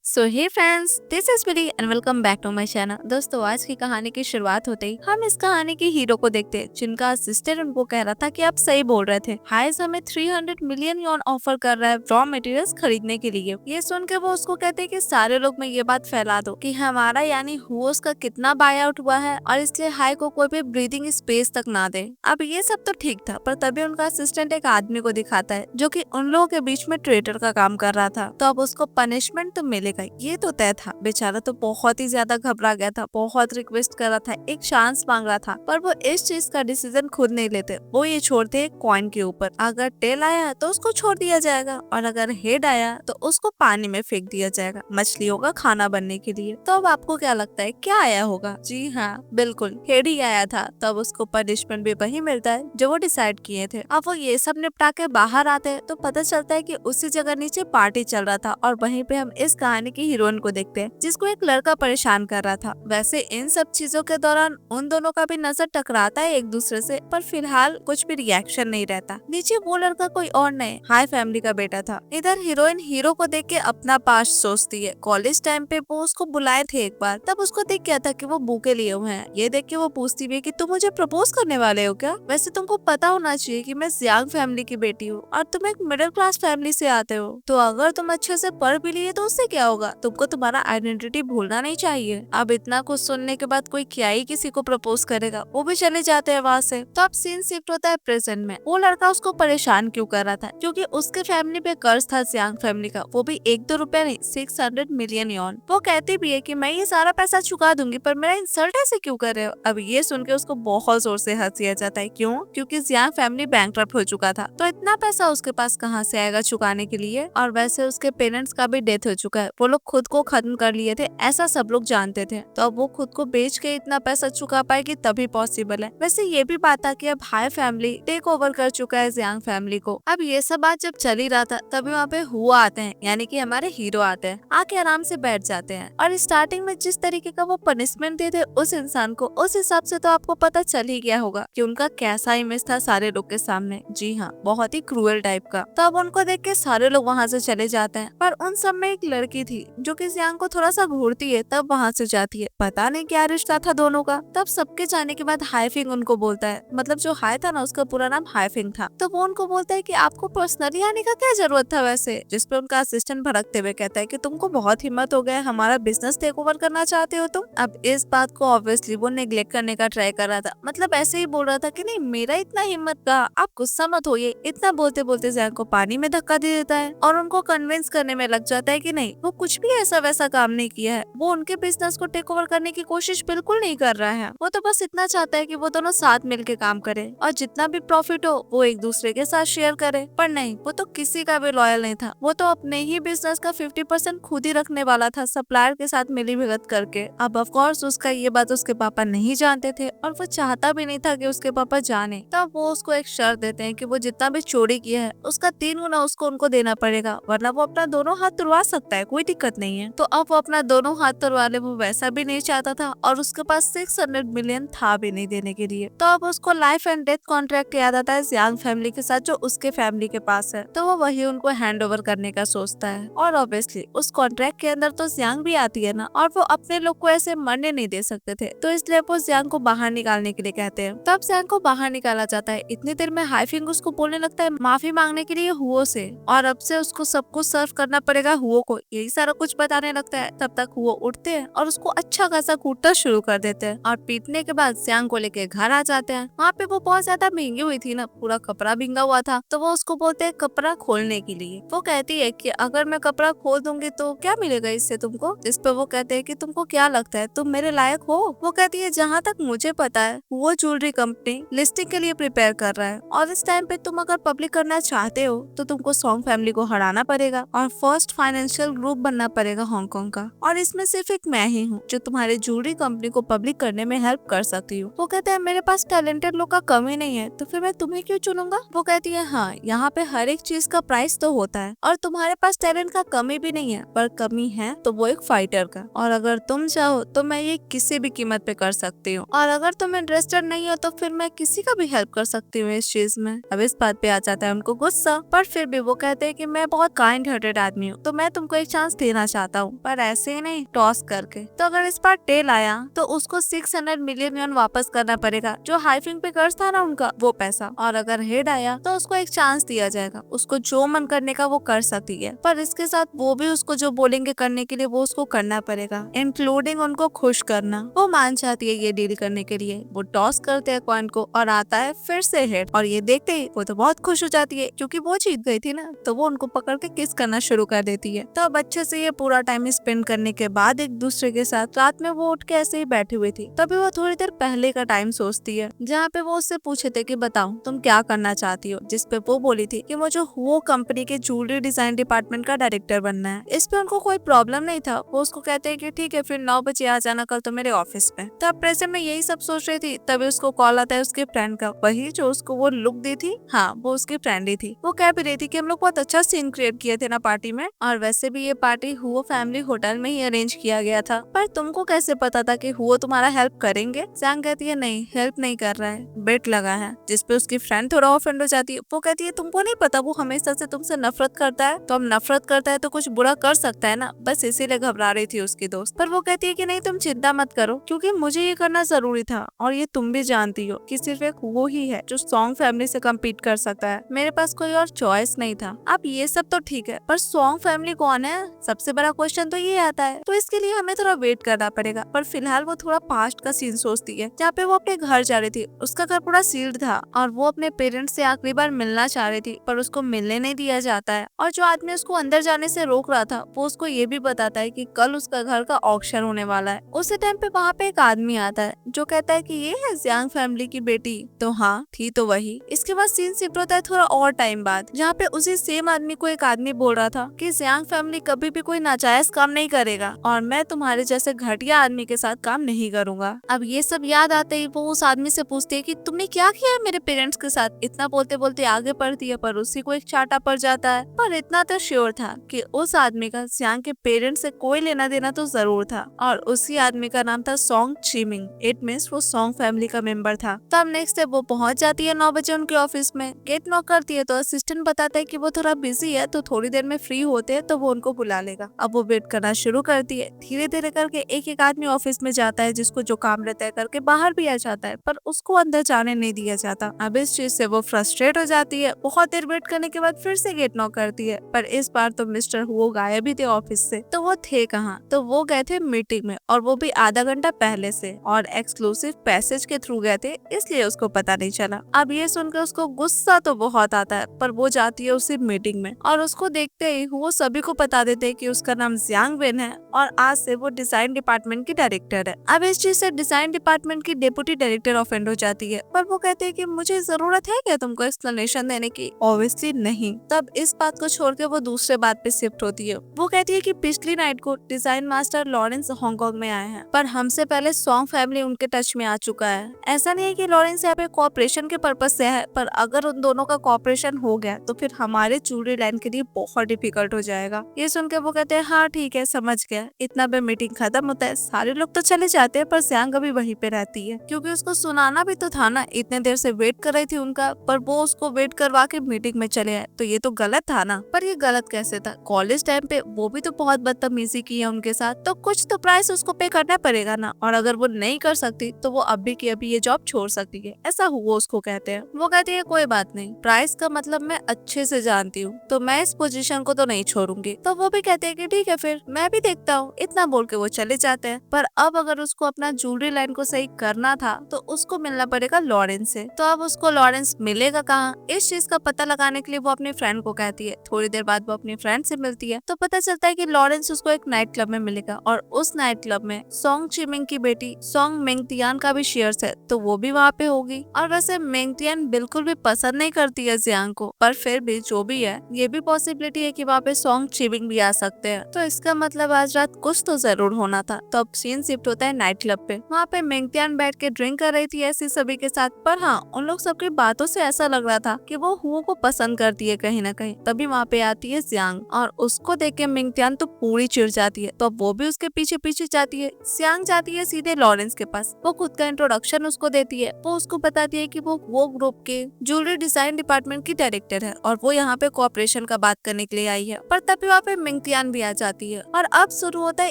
So hey friends, this is Mili and welcome back to my channel. दोस्तों, आज की कहानी की शुरुआत होते ही हम इस कहानी के हीरो को देखते हैं, जिनका असिस्टेंट उनको कह रहा था कि आप सही बोल रहे थे। हाइस हमें 300 मिलियन यॉन ऑफर कर रहा है रॉ मटेरियल्स खरीदने के लिए। ये सुन के वो उसको कहते हैं कि सारे लोग में ये बात फैला दो कि हमारा यानी हुओस का कितना बाय आउट हुआ है और इसलिए हाई को कोई भी ब्रीदिंग स्पेस तक ना दे। अब ये सब तो ठीक था, पर तभी उनका असिस्टेंट एक आदमी को दिखाता है जो कि उन लोगों के बीच में ट्रेटर का काम कर रहा था। तो अब उसको पनिशमेंट तो मिलेगा, ये तो तय था। बेचारा तो बहुत ही ज्यादा घबरा गया था, बहुत रिक्वेस्ट कर रहा था, एक चांस मांग रहा था, पर वो इस चीज का डिसीजन खुद नहीं लेते। वो ये छोड़ते एक कॉइन के ऊपर। अगर टेल आया तो उसको छोड़ दिया जाएगा और अगर हेड आया तो उसको पानी में फेंक दिया जाएगा मछलियों का खाना बनने के लिए। तो अब आपको क्या लगता है क्या आया होगा? जी हाँ, बिल्कुल हेड ही आया था। तब उसको पनिशमेंट भी वही मिलता है जो वो डिसाइड किए थे। अब वो ये सब निपटा के बाहर आते हैं तो पता चलता है कि उसी जगह नीचे पार्टी चल रहा था और वहीं पे हम इस कहानी की हीरोइन को देखते हैं, जिसको एक लड़का परेशान कर रहा था। वैसे इन सब चीजों के दौरान उन दोनों का भी नजर टकराता है एक दूसरे से, पर फिलहाल कुछ भी रिएक्शन नहीं रहता। नीचे वो लड़का कोई और नहीं, हाई फैमिली का बेटा था। इधर हीरोइन हीरो को देख के अपना पास्ट सोचती है। कॉलेज टाइम पे वो उसको बुलाए थे एक बार, तब उसको देख क्या था कि वो बुके लिए हुए हैं। ये देख के वो पूछती भी है कि तुम मुझे प्रपोज करने वाले हो क्या? वैसे तुमको पता होना चाहिए कि मैं जियांग फैमिली की बेटी हूँ और तुम एक मिडिल क्लास फैमिली से आते हो, तो अगर तुम अच्छे से पढ़ भी लिए तो उससे क्या होगा? तुमको तुम्हारा आइडेंटिटी भूलना नहीं चाहिए। अब इतना कुछ सुनने के बाद कोई क्या ही किसी को प्रपोज करेगा, वो भी चले जाते हैं वहाँ से। तो अब सीन शिफ्ट होता है प्रेजेंट में। वो लड़का उसको परेशान क्यों कर रहा था? क्योंकि उसके फैमिली पे कर्ज था जियांग फैमिली का, वो भी 1-2 रुपया नहीं, 600 मिलियन यॉन। वो कहती भी है कि मैं ये सारा पैसा चुका दूंगी, पर मेरा इंसल्ट ऐसे क्यों कर रहे हो? अब ये सुन के उसको बहुत जोर से हंसी आ जाता है। क्यों? क्योंकि जियांग फैमिली बैंकरप्ट हो चुका था, तो इतना पैसा उसके पास कहाँ से आएगा चुकाने के लिए? और वैसे उसके पेरेंट्स का भी डेथ हो चुका है, वो लोग खुद को खत्म कर लिए थे, ऐसा सब लोग जानते थे। तो अब वो खुद को बेच के इतना पैसा चुका पाएगी तभी पॉसिबल है। वैसे ये भी बात था कि अब हाई फैमिली टेक ओवर कर चुका है जियांग फैमिली को। अब ये सब बात जब चल ही रहा था तभी वहाँ पे हुआ आते हैं, यानी कि हमारे हीरो आते हैं, आके आराम से बैठ जाते हैं। और स्टार्टिंग में जिस तरीके का वो पनिशमेंट देते उस इंसान को, उस हिसाब से तो आपको पता चल ही गया होगा कि उनका कैसा इमेज था सारे लोग के सामने। जी हाँ, बहुत ही क्रूअल टाइप का। तो अब उनको देख के सारे लोग वहाँ से चले जाते हैं, पर उन सब में एक लड़की थी जो कि जियांग को थोड़ा सा घूरती है, तब वहाँ से जाती है। पता नहीं क्या रिश्ता था दोनों का। तब सबके जाने के बाद हाईफिंग उनको बोलता है, मतलब जो हाई था ना उसका पूरा नाम हाईफिंग था, तो वो उनको बोलता है कि आपको पर्सनली आने का क्या जरूरत था वैसे? जिसपे उनका असिस्टेंट भड़कते हुए कहता है कि तुमको बहुत हिम्मत हो गया, हमारा बिजनेस टेक ओवर करना चाहते हो तुम? अब इस बात को ऑब्वियसली वो नेग्लेक्ट करने का ट्राई कर रहा था, मतलब ऐसे ही बोल रहा था कि नहीं मेरा इतना हिम्मत का, आप गुस्सा मत होइए। इतना बोलते बोलते जियांग को पानी में धक्का दे देता है और उनको कन्विंस करने में लग जाता है कि नहीं वो कुछ भी ऐसा वैसा काम नहीं किया है, वो उनके बिजनेस को टेक ओवर करने की कोशिश बिल्कुल नहीं कर रहा है। वो तो बस इतना चाहता है कि वो दोनों साथ मिलके काम करे और जितना भी प्रॉफिट हो वो एक दूसरे के साथ शेयर करे। पर नहीं, वो तो किसी का भी लॉयल नहीं था। वो तो अपने ही बिजनेस का 50% खुद ही रखने वाला था, सप्लायर के साथ मिली भगत करके। अब ऑफ कोर्स उसका ये बात उसके पापा नहीं जानते थे और वो चाहता भी नहीं था कि उसके पापा जाने। तब वो उसको एक शर्त देते हैं कि वो जितना भी चोरी किया है उसका 3 गुना उसको उनको देना पड़ेगा, वरना वो अपना दोनों हाथ तुड़वा सकता है, कोई दिक्कत नहीं है। तो अब वो अपना दोनों हाथ तुड़वा ले, वो वैसा भी नहीं चाहता था और उसके पास 600 मिलियन था भी नहीं देने के लिए। तो अब उसको लाइफ एंड डेथ कॉन्ट्रैक्ट याद आता है जियांग फैमिली के साथ जो उसके फैमिली के पास है, तो वो वही उनको हैंड ओवर करने का सोचता है। और ऑब्वियसली उस कॉन्ट्रैक्ट के अंदर तो जियांग भी आती है ना, और वो अपने लोग को ऐसे मरने नहीं दे सकते थे, तो इसलिए वो जियांग को बाहर निकालने के लिए कहते हैं। तब जियांग को बाहर निकाला जाता है। इतनी देर में हाईफिंग उसको बोलने लगता है माफी मांगने के लिए हुओ से, और अब से उसको सब कुछ सर्व करना पड़ेगा हुओ को, यही सारा कुछ बताने लगता है। तब तक हुओ उठते हैं और उसको अच्छा खासा कूटना शुरू कर देते हैं और पीटने के बाद जियांग को लेके घर आ जाते हैं। वहाँ पे वो बहुत ज्यादा महंगी हुई थी ना, पूरा कपड़ा भींगा हुआ था, तो वो उसको बोलते हैं कपड़ा खोलने के लिए। वो कहती है कि अगर मैं कपड़ा खोल दूंगी तो क्या मिलेगा इससे तुमको? इस पे वो कहते हैं कि तुमको क्या लगता है तुम मेरे लायक हो? वो कहती है जहाँ तक मुझे पता है वो ज्वेलरी कंपनी लिस्टिंग के लिए प्रिपेयर कर रहा है और इस टाइम पे तुम अगर पब्लिक करना चाहते हो तो तुमको सॉन्ग फैमिली को हराना पड़ेगा और फर्स्ट फाइनेंशियल ग्रुप बनना पड़ेगा हांगकांग का, और इसमें सिर्फ एक मैं ही हूँ जो तुम्हारी ज्वेलरी कंपनी को पब्लिक करने में हेल्प कर सकती हूँ। वो कहते हैं मेरे पास टैलेंटेड लोग का कमी नहीं है, तो फिर मैं तुम्हें क्यों चुनूंगा? वो कहती है हाँ, यहाँ पे हर एक चीज का प्राइस तो होता है और तुम्हारे पास टैलेंट का कमी भी नहीं है, पर कमी है तो वो एक फाइटर का, और अगर तुम चाहो तो मैं ये किसी भी कीमत पे कर सकती हूँ, और अगर तुम इंटरेस्टेड नहीं हो तो फिर मैं किसी का भी हेल्प कर सकती हूँ इस चीज में। अब इस बात पे आ जाता है उनको गुस्सा, पर फिर भी वो कहते हैं कि मैं बहुत काइंड हार्टेड आदमी हूँ, तो मैं तुमको एक चांस गिफ्ट देना चाहता हूँ, पर ऐसे ही नहीं, टॉस करके। तो अगर इस बार टेल आया तो उसको 600 मिलियन yuan वापस करना पड़ेगा, जो हाइफिंग पे कर्ज था ना उनका, वो पैसा। और अगर हेड आया तो उसको एक चांस दिया जाएगा, उसको जो मन करने का वो कर सकती है, पर इसके साथ वो भी उसको जो बोलेंगे करने के लिए वो उसको करना पड़ेगा, इंक्लूडिंग उनको खुश करना। वो मान चाहती है ये डील करने के लिए। वो टॉस करते हैं कॉइन को और आता है फिर से हेड, और ये देखते ही वो तो बहुत खुश हो जाती है क्योंकि वो जीत गई थी ना, तो वो उनको पकड़ के किस करना शुरू कर देती है। तो अब अच्छे से ये पूरा टाइम स्पेंड करने के बाद एक दूसरे के साथ रात में वो उठ के ऐसे ही बैठी हुई थी, तभी वो थोड़ी देर पहले का टाइम सोचती है जहाँ पे वो उससे पूछे थे कि बताओ तुम क्या करना चाहती हो, जिसपे वो बोली थी कि मुझे वो कंपनी के ज्वेलरी डिजाइन डिपार्टमेंट का डायरेक्टर बनना है। इस पे उनको कोई प्रॉब्लम नहीं था। वो उसको कहते हैं कि ठीक है फिर 9 बजे आ जाना कल तो मेरे ऑफिस में। तो अब प्रेजेंट में यही सब सोच रही थी, तभी उसको कॉल आता है उसके फ्रेंड का, वही जो उसको वो लुक दी थी। हाँ, वो उसकी फ्रेंड ही थी। वो कह भी रही थी कि हम लोग बहुत अच्छा सीन क्रिएट किए थे ना पार्टी में, और वैसे भी ये पार्टी हुओ फैमिली होटल में ही अरेंज किया गया था, पर तुमको कैसे पता था कि हुओ तुम्हारा हेल्प करेंगे? ज़ांग कहती है नहीं, हेल्प नहीं कर रहा है, बेट लगा है, जिसपे उसकी फ्रेंड थोड़ा ऑफेंड हो जाती है। वो कहती है तुमको नहीं पता वो हमेशा से तुमसे नफरत करता है, तो हम नफरत करता है तो कुछ बुरा कर सकता है ना, बस इसीलिए घबरा रही थी उसकी दोस्त। पर वो कहती है कि नहीं तुम चिंता मत करो, क्योंकि मुझे ये करना जरूरी था, और ये तुम भी जानती हो कि सिर्फ एक वो ही है जो सॉन्ग फैमिली से कम्पीट कर सकता है, मेरे पास कोई और चॉइस नहीं था। अब ये सब तो ठीक है, पर सॉन्ग फैमिली कौन है, सबसे बड़ा क्वेश्चन तो ये आता है, तो इसके लिए हमें थोड़ा वेट करना पड़ेगा। पर फिलहाल वो थोड़ा पास्ट का सीन सोचती है, जहाँ पे वो अपने घर जा रही थी। उसका घर पूरा सील्ड था और वो अपने पेरेंट्स से आखिरी बार मिलना चाह रही थी, पर उसको मिलने नहीं दिया जाता है। और जो आदमी उसको अंदर जाने से रोक रहा था वो उसको ये भी बताता है कि कल उसका घर का ऑक्शन होने वाला है। उसी टाइम पे वहाँ पे एक आदमी आता है जो कहता है कि ये है ज़ियांग फैमिली की बेटी। तो हाँ, थी तो वही। इसके बाद सीन शिफ्ट होता है थोड़ा और टाइम बाद, जहाँ पे उसी सेम आदमी को एक आदमी बोल रहा था कि ज़ियांग फैमिली कभी भी कोई नाजायज काम नहीं करेगा, और मैं तुम्हारे जैसे घटिया आदमी के साथ काम नहीं करूंगा। अब ये सब याद आते ही वो उस आदमी से पूछती है कि तुमने क्या किया है मेरे पेरेंट्स के साथ। इतना बोलते बोलते आगे बढ़ती है, पर उसी को एक चाटा पड़ जाता है। पर इतना तो श्योर था कि उस आदमी का ज़ियांग के पेरेंट्स से कोई लेना देना तो जरूर था, और उसी आदमी का नाम था सोंग चिमिंग। इट मींस वो सोंग फैमिली का मेंबर था। तब नेक्स्ट डे वो पहुंच जाती है 9 बजे उनके ऑफिस में। गेट नॉक करती है तो असिस्टेंट बताता है कि वो थोड़ा बिजी है, तो थोड़ी देर में फ्री होते हैं तो वो उनको बुला लेगा। अब वो वेट करना शुरू करती है। धीरे धीरे करके एक एक आदमी ऑफिस में जाता है, जिसको जो काम रहता है करके बाहर भी आ जाता है, पर उसको अंदर जाने नहीं दिया जाता। अब इस चीज से वो फ्रस्ट्रेट हो जाती है। बहुत देर वेट करने के बाद फिर से गेट नॉक करती है, पर इस बार तो मिस्टर हुओ गायब ही थे ऑफिस से। तो वो थे कहाँ? तो वो गए थे मीटिंग में, और वो भी आधा घंटा पहले से, और एक्सक्लूसिव पैसेज के थ्रू गए थे, इसलिए उसको पता नहीं चला। अब ये सुनकर उसको गुस्सा तो बहुत आता है, पर वो जाती है उसी मीटिंग में, और उसको देखते ही वो सभी को बता देते हैं कि उसका नाम ज़ियांग वेन है, और आज से वो डिजाइन डिपार्टमेंट की डायरेक्टर है। अब इस चीज से डिजाइन डिपार्टमेंट की डेप्यूटी डायरेक्टर ऑफेंड हो जाती है, पर वो कहते हैं कि मुझे जरूरत है क्या तुमको एक्सप्लेनेशन देने की? ऑब्वियसली नहीं। तब इस बात को छोड़ के वो दूसरे बात पे शिफ्ट होती है। वो कहती है कि पिछली नाइट को डिजाइन मास्टर लॉरेंस हांगकांग में आए हैं, पर हमसे पहले सॉन्ग फैमिली उनके टच में आ चुका है। ऐसा नहीं है कि लॉरेंस यहाँ पे कॉपरेशन के पर्पज से है, पर अगर उन दोनों का कॉपरेशन हो गया तो फिर हमारे ज्वेलरी लाइन के लिए बहुत डिफिकल्ट हो जाएगा। ये सुन के वो कहते हैं हाँ ठीक है, समझ गया। इतना पे मीटिंग खत्म होता है, सारे लोग तो चले जाते हैं, पर ज़ियांग अभी वहीं पे रहती है, क्योंकि उसको सुनाना भी तो था ना, इतने देर से वेट कर रही थी उनका, पर वो उसको वेट करवा के मीटिंग में चले आए, तो ये तो गलत था ना। पर ये गलत कैसे था? कॉलेज टाइम पे वो भी तो बहुत बदतमीजी की है उनके साथ, तो कुछ तो प्राइस उसको पे करना पड़ेगा ना, और अगर वो नहीं कर सकती तो वो अभी की अभी ये जॉब छोड़ सकती है, ऐसा हुआ उसको कहते हैं। वो कहती है कोई बात नहीं, प्राइस का मतलब मैं अच्छे से जानती हूँ, तो मैं इस पोजीशन को तो नहीं छोड़ूंगी। तो वो भी कहते हैं कि ठीक है फिर मैं भी देखता हूँ। इतना बोल के वो चले जाते हैं। पर अब अगर उसको अपना ज्वेलरी लाइन को सही करना था तो उसको मिलना पड़ेगा लॉरेंस से। तो अब उसको लॉरेंस मिलेगा कहाँ? इस चीज का पता लगाने के लिए वो अपनी फ्रेंड को कहती है। थोड़ी देर बाद वो अपनी फ्रेंड से मिलती है, तो पता चलता है कि लॉरेंस उसको एक नाइट क्लब में मिलेगा, और उस नाइट क्लब में सोंग चिमिंग की बेटी सोंग मेंगटियान का भी शेयर्स है, तो वो भी वहाँ पे होगी। और वैसे मेंगटियान बिल्कुल भी पसंद नहीं करती है ज़ियांग को, पर फिर भी जो भी है, ये भी पॉसिबिलिटी है कि वहाँ पे सोंग चिमिंग भी आ सकते हैं, तो इसका मतलब आज रात कुछ तो जरूर होना था। तो अब सीन शिफ्ट होता है नाइट क्लब पे। वहाँ पे मेंगटियान बैठ के ड्रिंक कर रही थी ऐसी सभी के साथ, पर हाँ उन लोग सबकी बातों से ऐसा लग रहा था कि वो हुओ को पसंद करती है कहीं ना कहीं। तभी वहाँ पे आती है ज़ियांग, और उसको देख के मेंगटियान तो पूरी चिढ़ जाती है, तो अब वो भी उसके पीछे पीछे जाती है। ज़ियांग जाती है सीधे लॉरेंस के पास। वो खुद का इंट्रोडक्शन उसको देती है। वो उसको बताती है कि वो ग्रुप के ज्वेलरी डिजाइन डिपार्टमेंट की डायरेक्टर है, और वो यहाँ पे कोऑपरेशन का बात करने के लिए आई है। पर तभी वहाँ पे मिंगटियान भी आ जाती है और अब शुरू होता है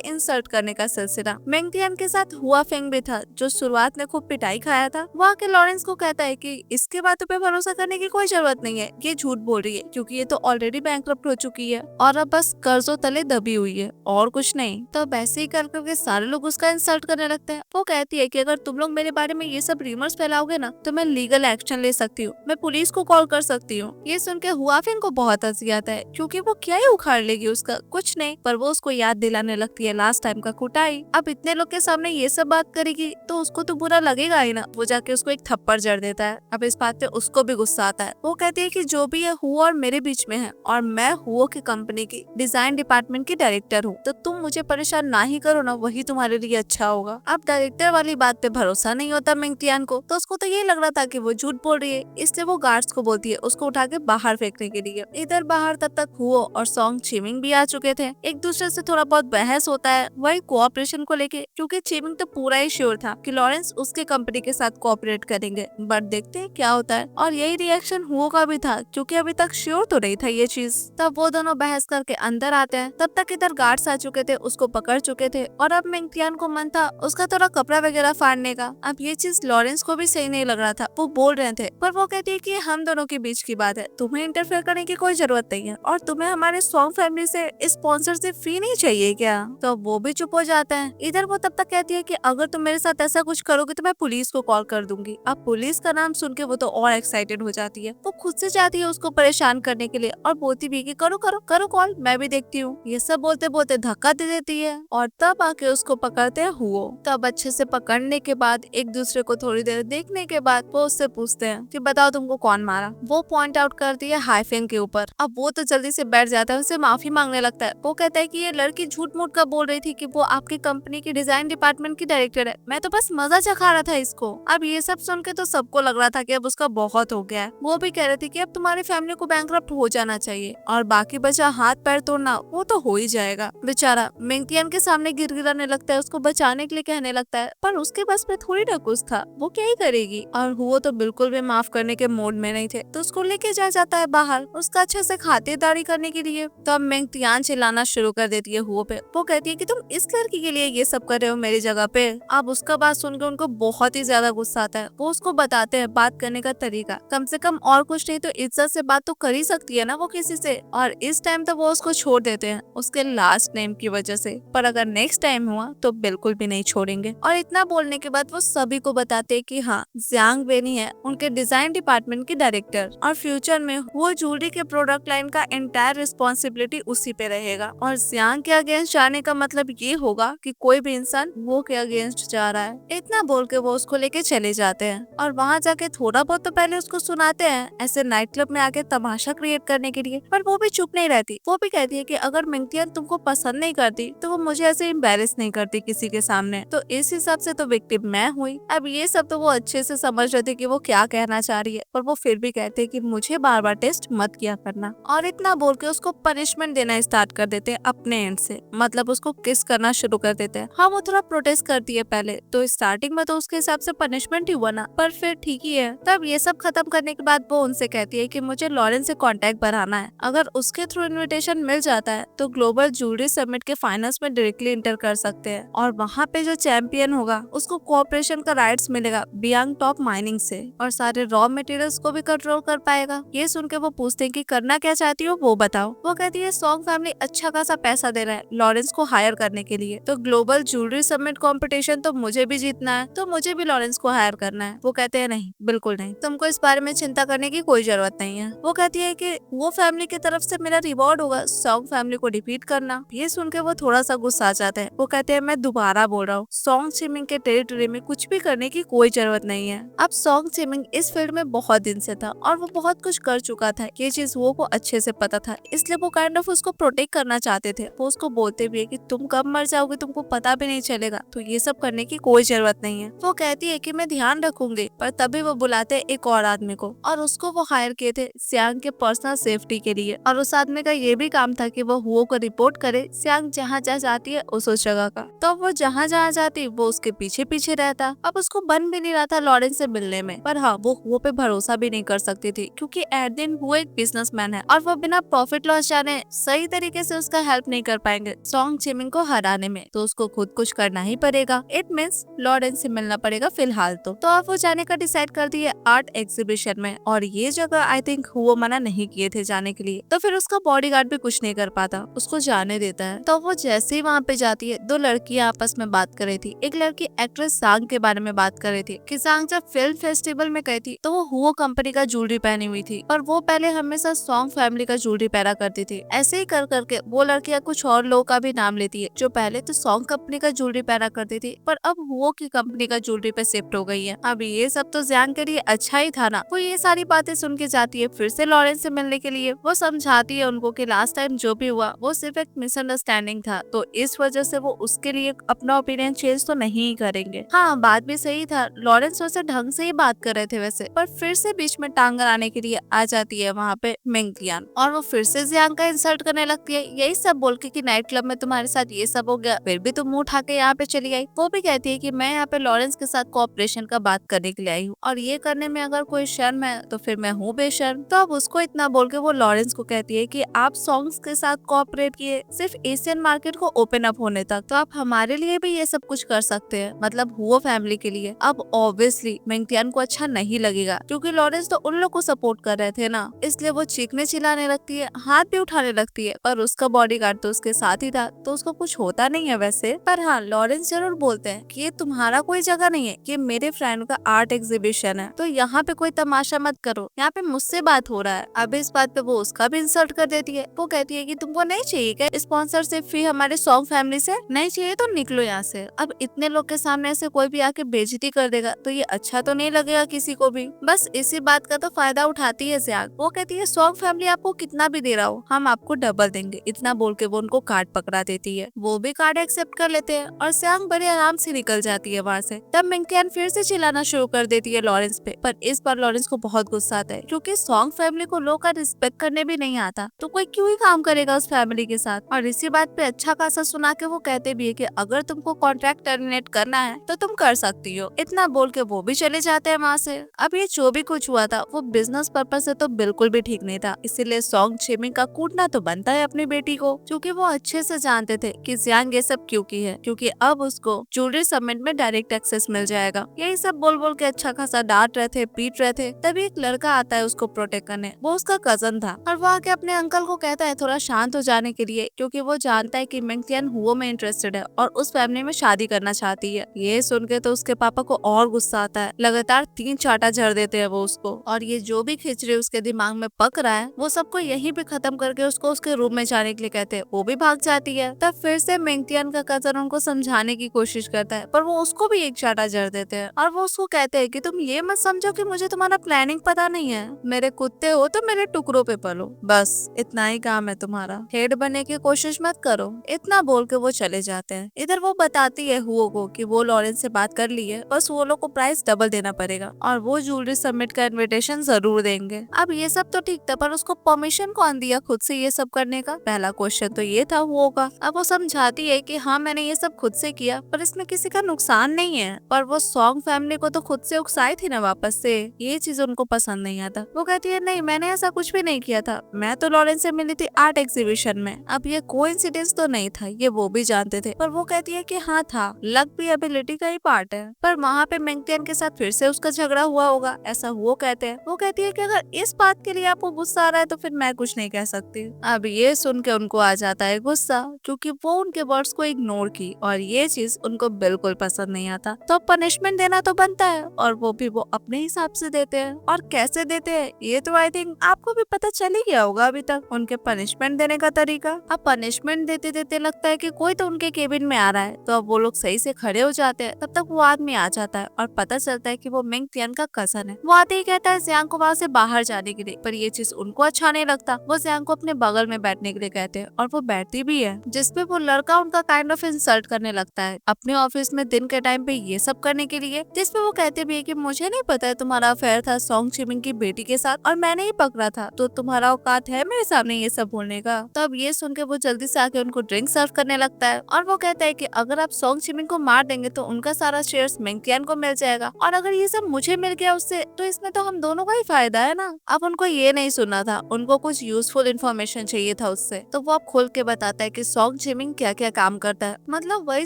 इंसल्ट करने का सिलसिला। मिंगटियान के साथ हुआ फेंग भी था जो शुरुआत में खूब पिटाई खाया था। वो आके लॉरेंस को कहता है कि इसके बातों पे भरोसा करने की कोई जरूरत नहीं है, ये झूठ बोल रही है क्योंकि ये तो ऑलरेडी बैंकरप्ट हो चुकी है और अब बस कर्जों तले दबी हुई है और कुछ नहीं। तो वैसे ही कर करके सारे लोग उसका इंसल्ट करने लगते हैं। वो कहती है कि अगर तुम लोग मेरे बारे में ये सब रिमर्स फैलाओगे ना तो मैं लीगल एक्शन ले सकती हूँ, मैं पुलिस को कॉल कर सकती हूँ। ये सुन के हुआफिंग को बहुत हंसी आता है क्योंकि वो क्या ही उखाड़ लेगी उसका, कुछ नहीं। पर वो उसको याद दिलाने लगती है लास्ट टाइम का कुटाई। अब इतने लोग के सामने ये सब बात करेगी तो उसको तो बुरा लगेगा ही ना। वो जाके उसको एक थप्पड़ जड़ देता है। अब इस बात पे उसको भी गुस्सा आता है। वो कहती है कि जो भी है हुआ और मेरे बीच में है और मैं हुआ की कंपनी की डिजाइन डिपार्टमेंट की डायरेक्टर हूँ, तो तुम मुझे परेशान ना ही करो ना, वही तुम्हारे लिए अच्छा होगा। अब डायरेक्टर वाली बात पे भरोसा नहीं होता मिंगटियान को, तो उसको तो ये लग रहा था कि वो झूठ बोल रही है, इसलिए वो गार्ड्स को बोलती है उसको उठा के बाहर फेंकने के लिए। इधर बाहर तब तक हुओ और सॉन्ग चिमिंग भी आ चुके थे। एक दूसरे से थोड़ा बहुत बहस होता है वही कोऑपरेशन को लेके, क्योंकि चिमिंग तो पूरा ही श्योर था कि लॉरेंस उसके कंपनी के साथ कोऑपरेट करेंगे। बट देखते हैं क्या होता है। और यही रिएक्शन हुओ का भी था क्योंकि अभी तक श्योर तो नहीं था ये चीज। तब वो दोनों बहस करके अंदर आते हैं। तब तक इधर गार्ड्स आ चुके थे, उसको पकड़ चुके थे और अब मिंगटियान को मन था उसका थोड़ा कपड़ा वगैरह फाड़ने का। अब ये चीज लॉरेंस को भी सही नहीं लग रहा था। वो बोल रहे थे पर वो कहती है कि हम दोनों के बीच की बात है, तुम्हें इंटरफेयर करने की कोई जरूरत नहीं है और तुम्हें हमारे सॉन्ग फैमिली से स्पॉन्सरशिप फी नहीं चाहिए क्या? तो वो भी चुप हो जाता है। इधर वो तब तक कहती है कि अगर तुम मेरे साथ ऐसा कुछ करोगे तो मैं पुलिस को कॉल कर दूंगी। अब पुलिस का नाम सुन के वो तो और एक्साइटेड हो जाती है। वो खुद से चाहती है उसको परेशान करने के लिए और बोलती भी कि करो करो करो कॉल, मैं भी देखती हूँ। ये सब बोलते बोलते धक्का दे देती है और तब आके उसको पकड़ते हैं हुओ। तब अच्छे से पकड़ने के बाद एक दूसरे को थोड़ी देर देखने के बाद वो उससे पूछते हैं कि बताओ तुमको कौन मारा। वो पॉइंट आउट करती है हाइफेंग के ऊपर। अब वो तो जल्दी से बैठ जाता है, उसे माफी मांगने लगता है। वो कहता है कि ये लड़की झूठ मूठ का बोल रही थी कि वो आपकी कंपनी की डिजाइन डिपार्टमेंट की डायरेक्टर है, मैं तो बस मजा चखा रहा था इसको। अब ये सब सुन के तो सबको लग रहा था कि अब उसका बहुत हो गया है। वो भी कह रहे थे कि अब तुम्हारी फैमिली को बैंकरप्ट हो जाना चाहिए और बाकी बचा हाथ पैर तोड़ना वो तो हो ही जाएगा। बेचारा मिंगटियान के सामने गिड़गिड़ाने लगता है, उसको बचाने के लिए कहने लगता है, पर उसके बस में थोड़ी ना कुछ था, वो क्या ही करेगी। और वो तो बिल्कुल भी माफ करने के मूड में नहीं थे, तो उसको लेके जाता है बाहर उसका अच्छे से खातिरदारी करने के लिए। तो अब मिंगटियान चिल्लाना शुरू कर देती है हुओ पे। वो कहती है कि तुम इस लड़की के लिए ये सब कर रहे हो मेरी जगह पे। अब उसका बात सुनकर उनको बहुत ही ज्यादा गुस्सा आता है। वो उसको बताते हैं बात करने का तरीका, कम से कम और कुछ नहीं तो इज्जत से बात तो कर ही सकती है ना वो किसी से। और इस टाइम तो वो उसको छोड़ देते हैं उसके लास्ट नेम की वजह से, पर अगर नेक्स्ट टाइम हुआ तो बिल्कुल भी नहीं छोड़ेंगे। और इतना बोलने के बाद वो सभी को बताते हैं कि हाँ, जियांग वेनी है उनके डिजाइन डिपार्टमेंट की डायरेक्टर और फ्यूचर में वो ज्वेलरी के प्रोडक्ट लाइन का एंटायर रिस्पॉन्सिबिलिटी उसी पे रहेगा। और जियांग के अगेंस्ट जाने का मतलब ये होगा कि कोई भी इंसान वो के अगेंस्ट जा रहा है। इतना बोल के वो उसको लेके चले जाते हैं और वहाँ जाके थोड़ा बहुत तो पहले उसको सुनाते हैं ऐसे नाइट क्लब में आके तमाशा क्रिएट करने के लिए, पर वो भी चुप नहीं रहती। वो भी कहती है कि अगर मिंगटियान तुमको पसंद नहीं करती तो वो मुझे ऐसे एम्बैरेस नहीं करती किसी के सामने, तो इस हिसाब से तो विक्टिम मैं हुई। अब ये सब तो वो अच्छे से समझ रहे थे कि वो क्या कहना चाह रही है, पर वो फिर भी कहते हैं कि मुझे बार बार टेस्ट मत किया करना। और इतना बोल के उसको पनिशमेंट देना स्टार्ट कर देते हैं अपने एंड से, मतलब उसको किस करना शुरू कर देते हैं। हाँ, वो थोड़ा प्रोटेस्ट करती है पहले, तो स्टार्टिंग में तो उसके हिसाब से पनिशमेंट ही हुआ ना, पर फिर ठीक ही है। तब ये सब खत्म करने के बाद वो उनसे कहती है कि मुझे लॉरेंस से कांटेक्ट बढ़ाना है, अगर उसके थ्रू इनविटेशन मिल जाता है तो ग्लोबल ज्वेलरी समिट के फाइनल्स में डायरेक्टली इंटर कर सकते हैं और वहाँ पे जो चैंपियन होगा उसको कोऑपरेशन का राइट्स मिलेगा बियांग टॉप माइनिंग से और सारे रॉ मटेरियल्स को भी कंट्रोल कर पाएगा। ये सुन के वो पूछते हैं कि करना क्या चाहती हो वो बताओ। वो कहती है सॉन्ग फैमिली अच्छा खासा पैसा दे रहा है लॉरेंस को हायर करने के लिए, तो ग्लोबल ज्वेलरी समिट कॉम्पिटिशन तो मुझे भी जीतना है, तो मुझे भी लॉरेंस को हायर करना है। वो कहते हैं नहीं, बिल्कुल नहीं, तुमको इस बारे में चिंता करने की कोई जरूरत नहीं है। वो कहती है कि वो फैमिली की तरफ से मेरा रिवॉर्ड होगा सॉन्ग फैमिली को डिफीट करना। ये सुन के वो थोड़ा सा गुस्सा आ जाता है। वो कहते हैं मैं दोबारा बोल रहा हूँ, सॉन्ग चिमिंग के टेरिटरी में कुछ भी करने की कोई जरूरत नहीं है। अब सॉन्ग चिमिंग इस फील्ड में बहुत दिन से था और वो बहुत कुछ कर चुका था, ये चीज वो को अच्छे से पता था, इसलिए वो काइंड ऑफ उसको प्रोटेक्ट करना चाहते थे। वो उसको बोलते भी है कि तुम कब मर जाओगे तुमको पता भी नहीं चलेगा, तो ये सब करने की कोई जरूरत नहीं है। वो कहती है कि मैं ध्यान रखूंगी, पर तभी वो बुलाते हैं एक और आदमी को और उसको वो हायर किए थे जियांग के पर्सनल सेफ्टी के लिए। और उस आदमी का ये भी काम था कि वो हुओ को रिपोर्ट करे जियांग जहाँ जहाँ जाती है उस जगह का। तो वो जहाँ जहाँ जाती वो उसके पीछे पीछे रहता। अब उसको बन भी नहीं रहा था लॉरेंस से मिलने में, पर हाँ, वो हुओ पे भरोसा भी नहीं कर सकती थी क्योंकि एट दिन हुओ एक बिजनेसमैन है और वो बिना प्रॉफिट लॉस जाने सही तरीके से उसका हेल्प नहीं कर पाएंगे सॉन्ग चिमिंग को हराने में, तो उसको खुद कुछ करना ही पड़ेगा। इट मीन्स लॉरेंस से मिलना पड़ेगा फिलहाल तो अब वो जाने का डिसाइड कर दिया आर्ट एग्जीबिशन में, और ये जगह आई थिंक वो मना नहीं किए थे जाने के लिए, तो फिर उसका बॉडीगार्ड भी कुछ नहीं कर पाता, उसको जाने देता है। तो वो जैसे ही वहाँ पे जाती है, दो लड़कियां आपस में बात कर रही थी। एक लड़की एक्ट्रेस सांग के बारे में बात कर रही थी कि सांग जब फिल्म फेस्टिवल में गई थी तो वो हुओ कंपनी का ज्वेलरी पहनी हुई थी, और वो पहले हमेशा सॉन्ग फैमिली का ज्वेलरी पहना करती थी। ऐसे ही कर करके वो लड़कियां कुछ और लोगों का भी नाम लेती है जो पहले तो सॉन्ग कंपनी का ज्वेलरी पहना करती थी, पर अब हुओ की कंपनी का ज्वेलरी पे शिफ्ट हो गई है। अब ये सब तो ज़ियांग के लिए अच्छा ही था ना। वो ये सारी बातें सुन के जाती है फिर से लॉरेंस से मिलने के लिए। वो समझाती है उनको कि लास्ट टाइम जो भी हुआ वो सिर्फ एक मिसअंडरस्टैंडिंग था, तो इस वजह से वो उसके लिए अपना ओपिनियन चेंज तो नहीं करेंगे। हाँ, बात भी सही था, लॉरेंस उससे ढंग से ही बात कर रहे थे वैसे, पर फिर से बीच में टांग अड़ाने के लिए आ जाती है वहाँ पे मिंगतियान, और वो फिर से ज़ियांग का इंसल्ट करने लगती है, यही सब बोल के कि नाइट क्लब में तुम्हारे साथ ये सब हो गया, फिर भी तुम मुंह उठा के यहाँ पे चली आई। वो भी कहती है कि मैं यहाँ पे लॉरेंस के साथ कोऑपरेशन का बात करने के लिए आई हूँ, और ये करने में अगर कोई शर्म है तो फिर मैं हूँ बेशर्म। तो अब उसको इतना बोल के वो लॉरेंस को कहती है कि आप सॉन्ग्स के साथ कोऑपरेट किए सिर्फ एशियन मार्केट को ओपन अप होने तक, तो आप हमारे लिए भी ये सब कुछ कर सकते हैं, मतलब हुओ फैमिली के लिए। अब ऑब्वियसली मिंगतियान को अच्छा नहीं लगेगा क्योंकि लॉरेंस तो उन लोग को सपोर्ट कर रहे थे ना, इसलिए वो चीखने चिल्लाने लगती है, हाथ भी उठाने लगती है, पर उसका बॉडीगार्ड तो उसके साथ ही था तो उसको कुछ होता नहीं है वैसे। पर हाँ, लॉरेंस जरूर बोलते हैं कि ये तुम्हारा कोई जगह नहीं है, कि मेरे फ्रेंड का आर्ट एग्जीबिशन है, तो यहाँ पे कोई तमाशा मत करो, यहाँ पे मुझसे बात हो रहा है। अब इस बात पे वो उसका भी इंसल्ट कर देती है। वो कहती है कि तुमको नहीं चाहिए क्या स्पॉन्सरशिप फी हमारे सॉन्ग फैमिली से? नहीं चाहिए तो निकलो यहाँ से। अब इतने लोग के सामने ऐसे कोई भी आके बेइज्जती कर देगा तो ये अच्छा तो नहीं लगेगा किसी को भी। बस इसी बात का तो फायदा उठाती है ज़ियांग। वो कहती है सॉन्ग फैमिली आपको कितना भी दे रहा हो हम आपको डबल देंगे, इतना बोल के वो उनको कार्ड पकड़ा देती है। वो भी कार्ड एक्सेप्ट कर लेते हैं और ज़ियांग बड़े आराम से निकल जाती है वहाँ से। तब मिंगतियान फिर से चिल्लाना शुरू कर देती है लॉरेंस पे, पर इस बार लॉरेंस को बहुत गुस्सा आता है क्योंकि सॉन्ग फैमिली को लोग का रिस्पेक्ट करने भी नहीं आता, तो कोई क्यों ही काम करेगा उस फैमिली के साथ। और इसी बात पे अच्छा खासा सुना के वो कहते भी है कि अगर तुमको कॉन्ट्रैक्ट टर्मिनेट करना है तो तुम कर सकती हो। इतना बोल के वो भी चले जाते हैं वहाँ से। अब ये जो भी कुछ हुआ था वो बिजनेस पर्पज से तो बिल्कुल भी ठीक नहीं था, इसीलिए सॉन्ग चिमिंग का कूटना तो बनता है अपनी बेटी को, क्योंकि वो अच्छे से जानते थे कि ज़ियांग ये सब क्यों की है, क्योंकि अब उसको ज्वेलरी सबमिट में डायरेक्ट एक्सेस मिल जाएगा। यही सब बोल बोल के अच्छा खासा डांट रहे थे, पीट रहे थे, तभी एक लड़का आता है उसको प्रोटेक्ट करने। वो उसका कजन था और वो आके अपने अंकल को कहता है थोड़ा शांत हो जाने के लिए, क्योंकि वो जानता है कि मिंगतियान हुओ में इंटरेस्टेड है और उस फैमिली में शादी करना चाहती है। ये सुन के तो उसके पापा को और गुस्सा आता है, लगातार 3 चाटा झड़ देते हैं वो उसको, और ये जो भी खिचड़ी उसके दिमाग में पक रहा है वो सबको यहीं पे खत्म करके उसको उसके रूम में जाने के लिए कहते हैं। वो भी भाग जाती है। तब फिर से मिंगतियान का कजन उनको समझाने की कोशिश करता है, पर वो उसको भी एक चाटा जड़ देते हैं और वो उसको कहते हैं कि तुम ये मत समझो कि मुझे तुम्हारा प्लानिंग पता नहीं है, मेरे कुत्ते हो तो मेरे टुकड़ों पे पलो, बस इतना ही काम है तुम्हारा, हेड बनने की कोशिश मत करो। इतना बोल के वो चले जाते हैं। इधर वो बताती है हुओ को कि वो लॉरेंस से बात कर ली है, बस वो लोग को प्राइस डबल देना पड़ेगा और वो ज्वेलरी सबमिट का इनविटेशन जरूर देंगे। अब ये सब तो ठीक था, पर उसको परमिशन कौन दिया खुद से ये सब करने का? पहला क्वेश्चन तो ये था हुओ का। अब वो समझाती है कि हाँ मैंने ये सब खुद से किया, पर इसमें किसी का नुकसान नहीं है, पर वो सॉन्ग फैमिली को तो खुद से उकसाई थी ना वापस से, ये चीज उनको पसंद नहीं आता। वो कहती है नहीं मैंने ऐसा कुछ भी नहीं किया था, मैं तो लॉरेंस से मिली थी आर्ट एग्जीबिशन में। अब ये कोइंसिडेंस तो नहीं था, ये वो भी जानते थे, पर वो कहती है कि हाँ था, लक भी एबिलिटी का ही पार्ट है। पर वहाँ पे मिंगतियान के साथ फिर से उसका झगड़ा हुआ होगा, ऐसा वो कहते हैं। वो कहती है कि अगर इस बात के लिए आपको गुस्सा आ रहा है तो फिर मैं कुछ नहीं कह सकती। अब ये सुन के उनको आ जाता है गुस्सा, क्योंकि वो उनके वर्ड्स को इग्नोर की और ये चीज उनको बिल्कुल पसंद नहीं आता। तो पनिशमेंट देना तो बनता है और वो भी वो अपने हिसाब से देते हैं, और कैसे देते हैं ये तो आई थिंक आपको भी पता चल ही गया होगा अभी तक उनके पनिशमेंट देने का तरीका। अब पनिशमेंट देते देते लगता है कि कोई तो उनके केबिन में आ रहा है, तो अब वो लोग सही से खड़े हो जाते हैं। तब तक वो आदमी आ जाता है और पता चलता है कि वो मिंगतियान का कजन है। वो आते ही कहता है ज़ियांग को वहाँ से बाहर जाने के लिए, पर ये चीज उनको अच्छा नहीं लगता। वो ज़ियांग को अपने बगल में बैठने के लिए कहते हैं और वो बैठती भी है, जिसपे वो लड़का उनका काइंड ऑफ इंसल्ट करने लगता है अपने ऑफिस में दिन के टाइम पे ये सब करने के लिए, जिसपे वो कहते भी है कि मुझे नहीं पता है तुम्हारा अफेयर था सॉन्ग चिमिंग की बेटी के साथ और मैंने ही पकड़ा था, तो तुम्हारा औकात है मेरे सामने ये सब बोलने का। तो अब ये सुन के वो जल्दी से आके उनको ड्रिंक सर्व करने लगता है और वो कहता है कि अगर आप सॉन्ग चिमिंग को मार देंगे तो उनका सारा शेयर्स मिंगतियान को मिल जाएगा, और अगर ये सब मुझे मिल गया उससे तो इसमें तो हम दोनों का ही फायदा है ना। अब उनको ये नहीं सुनना था, उनको कुछ यूजफुल इन्फॉर्मेशन चाहिए था था उससे, तो वो अब खोल के बताता है कि सॉन्ग चिमिंग क्या क्या काम करता है। मतलब वही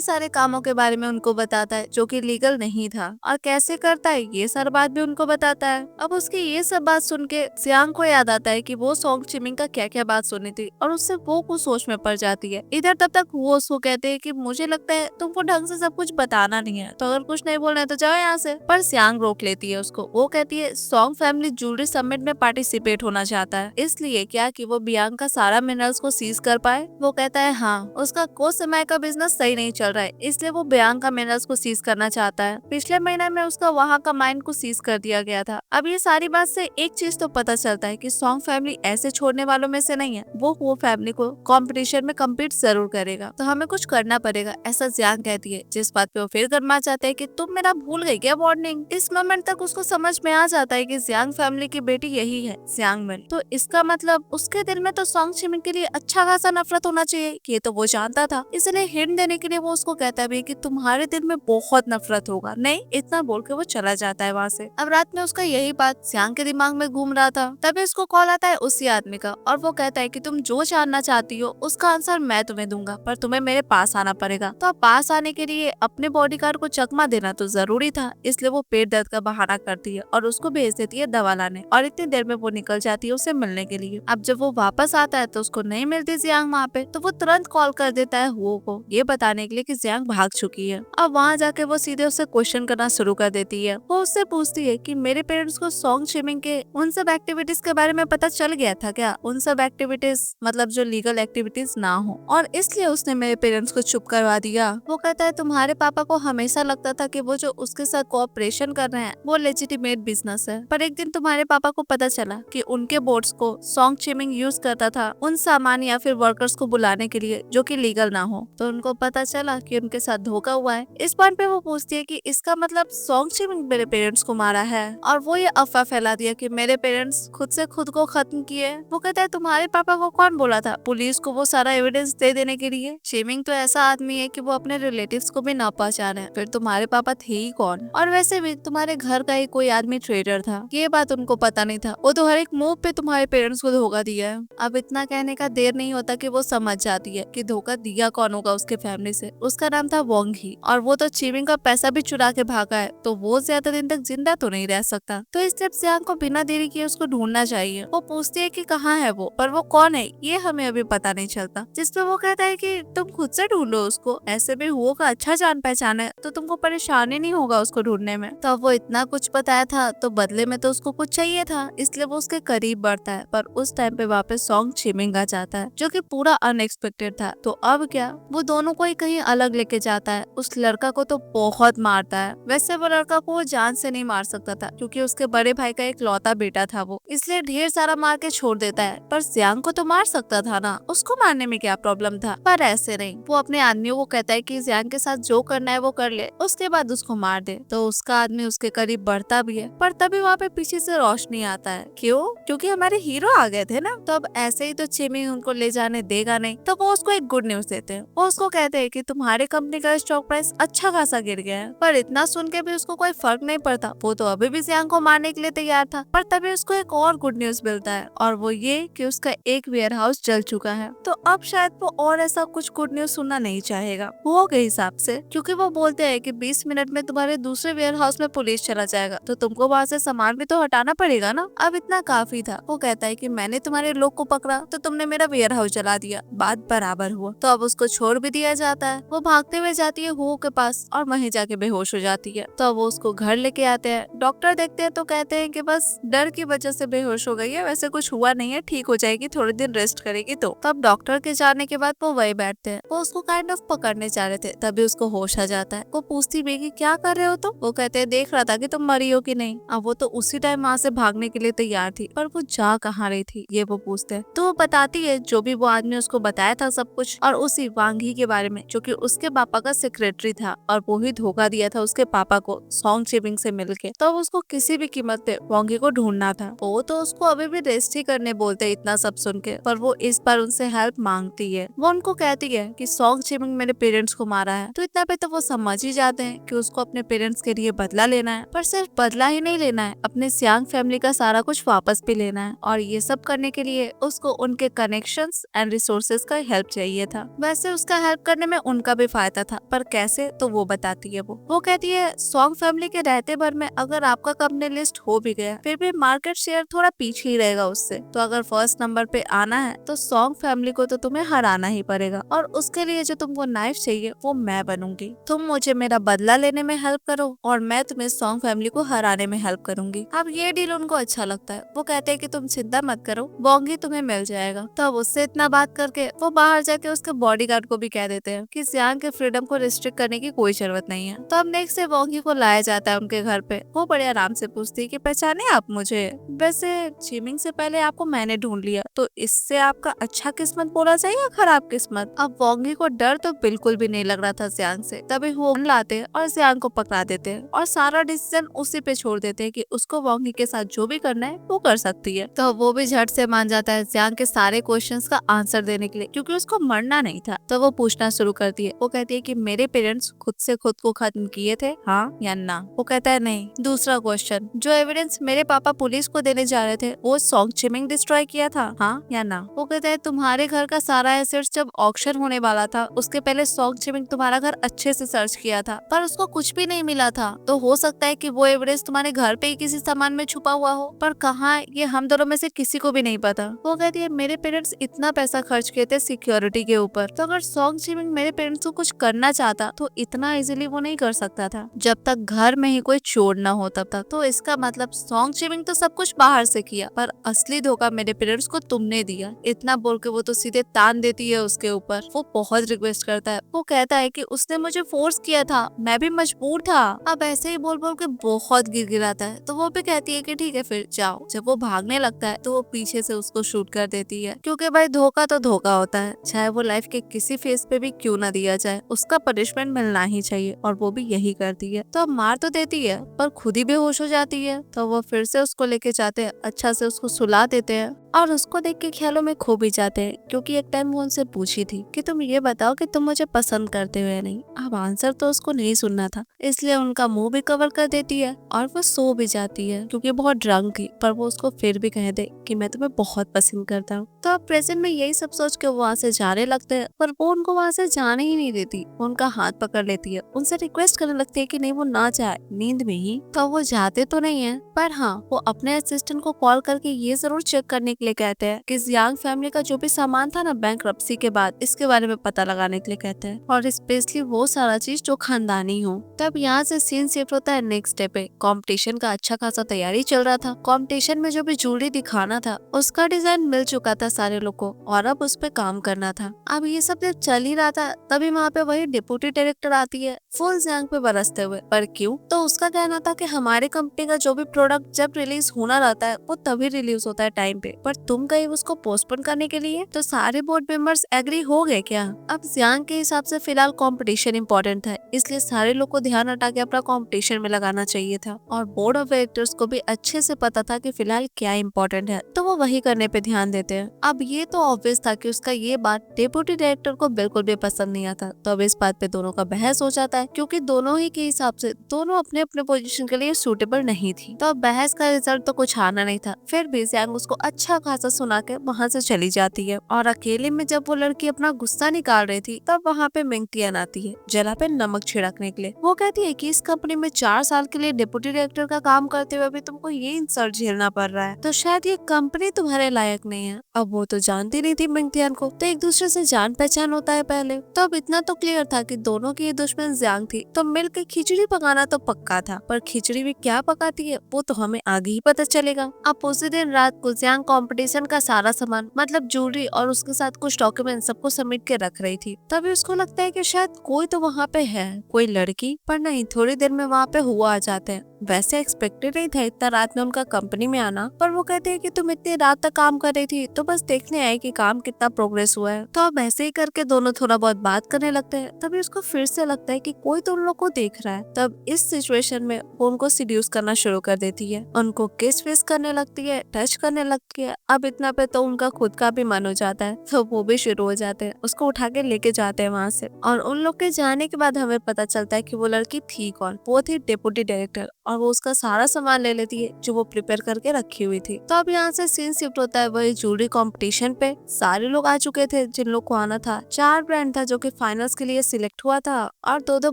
सारे कामों के बारे में उनको बताता है जो कि लीगल नहीं था, और कैसे करता है ये सारी बात भी उनको बताता है। अब उसकी ये सब बात सुन के जियांग को याद आता है कि वो सॉन्ग चिमिंग का क्या क्या बात सुनी थी, और उससे वो कुछ सोच में पड़ जाती है। इधर तब तक वो उसको कहते हैं कि मुझे लगता है तुमको ढंग से सब कुछ बताना नहीं है, तो अगर कुछ नहीं बोलना है तो जाओ यहाँ से। पर जियांग रोक लेती है उसको। वो कहती है सॉन्ग फैमिली ज्वेलरी समिट में पार्टिसिपेट होना चाहता है, इसलिए क्या कि वो बियांग का सारा मिनरल्स को सीज कर पाए। वो कहता है हाँ, उसका कुछ समय का बिजनेस सही नहीं चल रहा है, इसलिए वो बियांग का मिनरल्स को सीज करना चाहता है। पिछले महीने में उसका वहाँ का माइन को सीज कर दिया गया था। अब ये सारी बात से एक चीज तो पता चलता है कि सॉन्ग फैमिली ऐसे छोड़ने वालों में से नहीं है। वो फैमिली को कंपटीशन में कम्पीट जरूर करेगा, तो हमें कुछ करना पड़ेगा, ऐसा जियांग कहती है। जिस बात पे वो फिर गरमा जाते हैं कि तुम मेरा भूल गई क्या वार्निंग। इस मोमेंट तक उसको समझ में आ जाता है कि जियांग फैमिली की बेटी यही है, जियांग मिन। तो इसका मतलब उसके दिल में तो सॉन्ग चिमिंग के लिए अच्छा खासा नफरत होना चाहिए, ये तो वो जानता था। इसलिए हिंट देने के लिए वो उसको कहता भी कि तुम्हारे दिल में बहुत नफरत होगा, नहीं इतना बोल के वो चला जाता है वहाँ से। अब रात में उसका यही बात जियांग के दिमाग में घूम रहा था, तभी उसको कॉल आता है उसी आदमी का, और वो कहता है कि तुम जो जानना चाहती हो उसका आंसर मैं तुम्हें दूंगा, पर तुम्हें मेरे पास आना पड़ेगा। तो अब पास आने के लिए अपने बॉडीगार्ड को चकमा देना तो जरूरी था, इसलिए वो पेट दर्द का बहाना करती है और उसको भेज देती है दवा लाने, और इतनी देर में वो निकल जाती है उसे मिलने के लिए। अब जब वो वापस आता है तो उसको नहीं मिलती जियांग वहाँ पे, तो वो तुरंत कॉल कर देता है हुओ को, ये बताने के लिए कि जियांग भाग चुकी है। अब वहाँ जाके वो सीधे उससे क्वेश्चन करना शुरू कर देती है। वो उससे पूछती है कि मेरे पेरेंट्स को सॉन्ग चिमिंग के उन सब एक्टिविटीज के बारे में पता चल गया था क्या, उन सब एक्टिविटीज मतलब जो लीगल एक्टिविटीज ना हो, और इसलिए उसने मेरे पेरेंट्स को चुप करवा दिया। वो कहता है तुम्हारे पापा को हमेशा लगता था कि वो जो उसके साथ कोऑपरेशन कर रहे हैं वो लेजिटिमेट बिजनेस है, पर एक दिन तुम्हारे पापा को पता चला कि उनके बोर्ड्स को सॉन्ग चिमिंग यूज करता था उन सामान या फिर वर्कर्स को बुलाने के लिए जो कि लीगल ना हो, तो उनको पता चला कि उनके साथ धोखा हुआ है। इस पॉइंट पे वो पूछती है कि इसका मतलब सॉन्ग चिमिंग मेरे पेरेंट्स को मारा है, और वो ये अफवाह फैला दिया कि मेरे पेरेंट्स खुद से खुद को खत्म किए। वो कहता है तुम्हारे पापा को कौन बोला था पुलिस को वो सारा एविडेंस दे देने के लिए। चिमिंग तो ऐसा आदमी है कि वो अपने रिलेटिव्स को भी ना पहचाने, फिर तुम्हारे पापा थे ही कौन, और वैसे भी तुम्हारे घर का ही कोई आदमी ट्रेडर था, ये बात उनको पता नहीं था, वो तो हर एक मूव पे तुम्हारे पेरेंट्स को धोखा दिया है। अब इतना कहने का देर नहीं होता कि वो समझ जाती है कि धोखा दिया कौन होगा उसके फैमिली से। उसका नाम था वोंग ही, और वो तो चिमिंग का पैसा भी चुरा के भागा है, तो वो ज्यादा दिन तक जिंदा तो नहीं रह सकता। तो इस स्टेप जियांग को बिना देरी किए उसको ढूंढना चाहिए। वो पूछती है कि कहाँ है वो, पर वो कौन है ये हमें अभी पता नहीं चलता। जिसपे वो कहता है कि तुम खुद से ढूंढो उसको, ऐसे भी हुओ का अच्छा जान पहचान है, तो तुमको परेशानी नहीं होगा उसको ढूंढने में। तो वो इतना कुछ बताया था, तो बदले में तो उसको कुछ चाहिए था, इसलिए वो उसके करीब बढ़ता है। पर उस टाइम पे वापस सॉन्ग चिमिंग आ जाता है, जो कि पूरा अनएक्सपेक्टेड था। तो अब क्या, वो दोनों को ही कहीं अलग लेके जाता है। उस लड़का को तो बहुत मारता है। वैसे वो लड़का को वो जान से नहीं मार सकता था, क्योंकि उसके बड़े भाई का एक लौता बेटा था वो, इसलिए ढेर सारा मार के छोड़ देता है। पर जियांग को तो मार सकता था ना, उसको मारने में क्या प्रॉब्लम था। पर ऐसे नहीं, वो अपने आदमियों को कहता है कि जियांग के साथ जो करना है वो कर ले, उसके बाद उसको मार दे। तो उसका आदमी उसके करीब बढ़ता भी है, पर तभी वहाँ पे पीछे से रोशनी आता है। क्यों? क्योंकि हमारे हीरो आ गए थे ना। तो अब ऐसे ही तो चिमिंग उनको ले जाने देगा नहीं, तो वो उसको एक गुड न्यूज देते हैं। वो उसको कहते हैं कि तुम्हारे कंपनी का स्टॉक प्राइस अच्छा खासा गिर गया है। पर इतना सुन के भी उसको कोई फर्क नहीं पड़ता, वो तो अभी भी जियांग को मारने के लिए तैयार था। पर तभी उसको एक और गुड न्यूज मिलता है, और वो ये कि उसका एक वेयर हाउस जल चुका है। तो अब शायद वो और ऐसा कुछ गुड न्यूज सुनना नहीं चाहेगा वो के हिसाब से, क्योंकि वो बोलते हैं कि 20 मिनट में तुम्हारे दूसरे वेयर हाउस में पुलिस चला जाएगा, तो तुमको वहाँ से सामान भी तो हटाना पड़ेगा ना। अब इतना काफी था। वो कहता है कि मैंने तुम्हारे लोग को पकड़ा तो तुमने मेरा वेयर हाउस जला दिया, बात बराबर हुआ। तो अब उसको छोड़ भी दिया जाता है। वो भागते हुए जाती है हुओ के पास, और वहीं जाके बेहोश हो जाती है। तो वो उसको घर लेके आते हैं। डॉक्टर देखते हैं तो कहते हैं कि बस डर की वजह से बेहोश हो गई है, वैसे कुछ हुआ नहीं है, ठीक हो जाएगी, थोड़े दिन रेस्ट करेगी। तो तब डॉक्टर के जाने के बाद वो वही बैठते हैं। वो उसको काइंड ऑफ पकड़ने जा रहे थे, तभी उसको होश आ जाता है। वो पूछती भी कि क्या कर रहे हो तुम। वो कहते हैं देख रहा था कि तुम मरी हो कि नहीं। अब वो तो उसी टाइम वहाँ से भागने के लिए तैयार थी, पर वो जा कहाँ रही थी ये वो पूछते हैं। तो वो बताती है जो भी वो आदमी उसको बताया था सब कुछ, और उसी वांग ही के बारे में जो कि उसके पापा का सेक्रेटरी था, और वो ही धोखा दिया था उसके पापा को सॉन्ग चिमिंग से मिलके। तो उसको किसी भी कीमत पे वांगी को ढूंढना था। वो तो उसको अभी भी रेस्ट ही करने बोलते इतना सब सुन के, पर वो इस बार उनसे हेल्प मांगती है। वो उनको कहती है कि सॉन्ग चिमिंग मेरे पेरेंट्स को मारा है। तो इतना पे तो वो समझ ही जाते हैं कि उसको अपने पेरेंट्स के लिए बदला लेना है, पर सिर्फ बदला ही नहीं लेना है, अपने जियांग फैमिली का सारा कुछ वापस भी लेना है। और ये सब करने के लिए उसको उनके कनेक्शंस एंड रिसोर्सेज का हेल्प चाहिए था। वैसे उसका हेल्प करने में उनका भी फायदा था, पर कैसे तो वो बताती है। वो कहती है सॉन्ग फैमिली के रहते भर में अगर आपका कंपनी लिस्ट हो भी गया फिर भी मार्केट शेयर थोड़ा पीछे ही रहेगा उससे। तो अगर फर्स्ट नंबर पे आना है तो सॉन्ग फैमिली को तो तुम्हें हराना ही पड़ेगा, और उसके लिए जो तुमको नाइफ चाहिए वो मैं बनूंगी। तुम मुझे मेरा बदला लेने में हेल्प करो और मैं तुम्हें सॉन्ग फैमिली को हराने में हेल्प करूंगी। अब ये डील उनको अच्छा लगता है। वो कहते हैं कि तुम चिंता मत करो, बोंगी तुम्हें मिल जाएगा। तो अब उससे इतना बात करके वो बाहर जाके उसके बॉडीगार्ड को भी कह देते हैं कि जियांग के फ्रीडम को रिस्ट्रिक्ट करने की कोई जरूरत नहीं है। तो अब नेक्स्ट डे बोंगी को लाया जाता है उनके घर पे। वो बड़े आराम से पूछती है कि पहचाने आप मुझे? वैसे चिमिंग से पहले आपको मैंने ढूंढ लिया, तो इससे आपका अच्छा किस्मत बोला जाए या खराब किस्मत? अब बोंगी को डर तो बिल्कुल भी नहीं लग रहा था जियांग से। तभी वो लाते हैं और जियांग को पकड़ा देते हैं और सारा डिसीजन उसी पे छोड़ देते हैं कि उसको बोंगी के साथ जो भी करना है वो कर सकती है। तो वो भी झट से मान जाता है जियांग के सारे क्वेश्चंस का आंसर देने के लिए, क्योंकि उसको मरना नहीं था। तो वो पूछना शुरू करती है। वो कहती है कि मेरे पेरेंट्स खुद से खुद को खत्म किए थे, हाँ या ना? वो कहता है नहीं। दूसरा क्वेश्चन, जो एविडेंस मेरे पापा पुलिस को देने जा रहे थे वो सॉन्ग चिमिंग डिस्ट्रॉय किया था, हाँ या ना? वो कहता है तुम्हारे घर का सारा एसेट्स जब ऑक्शन होने वाला था उसके पहले सॉन्ग चिमिंग तुम्हारा घर अच्छे से सर्च किया था पर उसको कुछ भी नहीं मिला था। तो हो सकता है कि वो एविडेंस तुम्हारे घर पे ही किसी सामान में छुपा हुआ हो, पर कहाँ ये हम दोनों में से किसी को भी नहीं पता। वो कहती है मेरे पेरेंट्स इतना पैसा खर्च किए थे सिक्योरिटी के ऊपर, तो अगर सॉन्ग चिमिंग मेरे पेरेंट्स को कुछ करना चाहता तो इतना इजीली वो नहीं कर सकता था जब तक घर में ही कोई चोर न हो तब तक। तो इसका मतलब सॉन्ग चिमिंग तो सब कुछ बाहर से किया, पर असली धोखा मेरे पेरेंट्स को तुमने दिया। इतना बोल के वो तो सीधे तान देती है उसके ऊपर। वो बहुत रिक्वेस्ट करता है। वो कहता है कि उसने मुझे फोर्स किया था, मैं भी मजबूर था। अब ऐसे ही बोल बोल के बहुत गिड़गिड़ाता है। तो वो भी कहती है कि ठीक है फिर जाओ। जब वो भागने लगता है तो वो पीछे से उसको शूट कर देती है, क्योंकि भाई धोखा तो धोखा होता है, चाहे वो लाइफ के किसी फेज पे भी क्यों ना दिया जाए, उसका पनिशमेंट मिलना ही चाहिए। और वो भी यही करती है। तो अब मार तो देती है पर खुद ही बेहोश हो जाती है। तो वो फिर से उसको लेके जाते हैं, अच्छा से उसको सुला देते हैं और उसको देख के ख्यालों में खो भी जाते हैं, क्योंकि एक टाइम वो उनसे पूछी थी कि तुम ये बताओ कि तुम मुझे पसंद करते हो या नहीं। अब आंसर तो उसको नहीं सुनना था, इसलिए उनका मुंह भी कवर कर देती है और वो सो भी जाती है क्योंकि बहुत ड्रंक थी। पर वो उसको फिर भी कह दे कि मैं तुम्हें बहुत पसंद करता हूँ। तो अब प्रेजेंट में यही सब सोच के वो वहाँ से जाने लगते हैं, पर वो उनको वहाँ से जाने ही नहीं देती। वो उनका हाथ पकड़ लेती है, उनसे रिक्वेस्ट करने लगती है कि नहीं वो ना जाए नींद में ही। तो वो जाते तो नहीं है, पर हाँ वो अपने असिस्टेंट को कॉल करके ये जरूर चेक करने के लिए कहते हैं कि जियांग फैमिली का जो भी सामान था ना बैंकरप्सी के बाद, इसके बारे में पता लगाने के लिए कहते हैं, और स्पेशली वो सारा चीज जो खानदानी हो। तब यहाँ से सीन शिफ्ट होता है नेक्स्ट डे पे। कंपटीशन का अच्छा खासा तैयारी चल रहा था। कंपटीशन में जो भी ज्वेलरी दिखाना था उसका डिजाइन मिल चुका था सारे लोग को, और अब उस पे काम करना था। अब ये सब जब चल ही रहा था तभी वहाँ पे वही डिप्टी डायरेक्टर आती है फुल जियांग पे बरसते हुए। पर क्यों? तो उसका कहना था कि हमारी कंपनी का जो भी प्रोडक्ट जब रिलीज होना रहता है वो तभी रिलीज होता है टाइम पे, पर तुम गई उसको पोस्टपोन करने के लिए। तो सारे बोर्ड मेंबर्स एग्री हो गए क्या? अब जियांग के हिसाब से फिलहाल कंपटीशन इम्पोर्टेंट था, इसलिए सारे लोग को ध्यान हटा के अपना कंपटीशन में लगाना चाहिए था, और बोर्ड ऑफ डायरेक्टर्स को भी अच्छे से पता था कि फिलहाल क्या इम्पोर्टेंट है, तो वो वही करने पे ध्यान देते हैं। अब ये तो ऑब्वियस था कि उसका ये बात डिप्टी डायरेक्टर को बिल्कुल भी पसंद नहीं आता। तो अब इस बात पे दोनों का बहस हो जाता है, क्योंकि दोनों ही के हिसाब से दोनों अपने अपने पोजीशन के लिए सूटेबल नहीं थी। तो अब बहस का रिजल्ट तो कुछ आना नहीं था। फिर भी जियांग उसको अच्छा खासा सुना के वहाँ से चली जाती है, और अकेले में जब वो लड़की अपना गुस्सा निकाल रही थी तब वहाँ पे मिंगटियन आती है जला पे नमक छिड़कने के लिए। वो कहती है कि इस कंपनी में 4 साल के लिए डिप्टी डायरेक्टर का काम करते हुए भी तुमको ये इंसल्ट झेलना पड़ रहा है, तो शायद ये कंपनी तुम्हारे लायक नहीं है। अब वो तो जानती नहीं थी मिंगटियन को, तो एक दूसरे से जान पहचान होता है पहले। तो अब इतना तो क्लियर था कि दोनों की ये दुश्मन जियांग थी, तो मिलकर खिचड़ी पकाना तो पक्का था, पर खिचड़ी भी क्या पकाती है वो तो हमें आगे ही पता चलेगा। अब उसी दिन रात को जियांग कंपटीशन का सारा सामान मतलब ज्वेलरी और उसके साथ कुछ डॉक्यूमेंट सबको सबमिट के रख रही थी। तभी उसको लगता है कि शायद कोई तो वहाँ पे है, कोई लड़की, पर नहीं, थोड़ी देर में वहाँ पे हुआ आ जाते हैं। वैसे एक्सपेक्टेड नहीं था इतना रात में उनका कंपनी में आना, पर वो कहते हैं कि तुम इतनी रात तक काम कर रही थी तो बस देखने आए कि काम कितना प्रोग्रेस हुआ है। तो अब ऐसे ही करके दोनों थोड़ा बहुत बात करने लगते हैं। तभी उसको फिर से लगता है कि कोई तो उन लोग को देख रहा है। तब इस सिचुएशन में वो उनको सीड्यूस करना शुरू कर देती है, उनको किस विस करने लगती है, टच करने लगती है। अब इतना पे तो उनका खुद का भी मन हो जाता है, तो वो भी शुरू हो जाते हैं, उसको उठा के लेके जाते हैं वहाँ से। और उन लोग के जाने के बाद हमें पता चलता है कि वो लड़की थी कौन। वो थी डिप्टी डायरेक्टर, और वो उसका सारा सामान ले लेती है जो वो प्रिपेयर करके रखी हुई थी। तो अब यहाँ से सीन शिफ्ट होता है वही ज्वेलरी कंपटीशन पे। सारे लोग आ चुके थे जिन लोग को आना था। 4 ब्रांड था जो कि फाइनल्स के लिए सिलेक्ट हुआ था और 2-2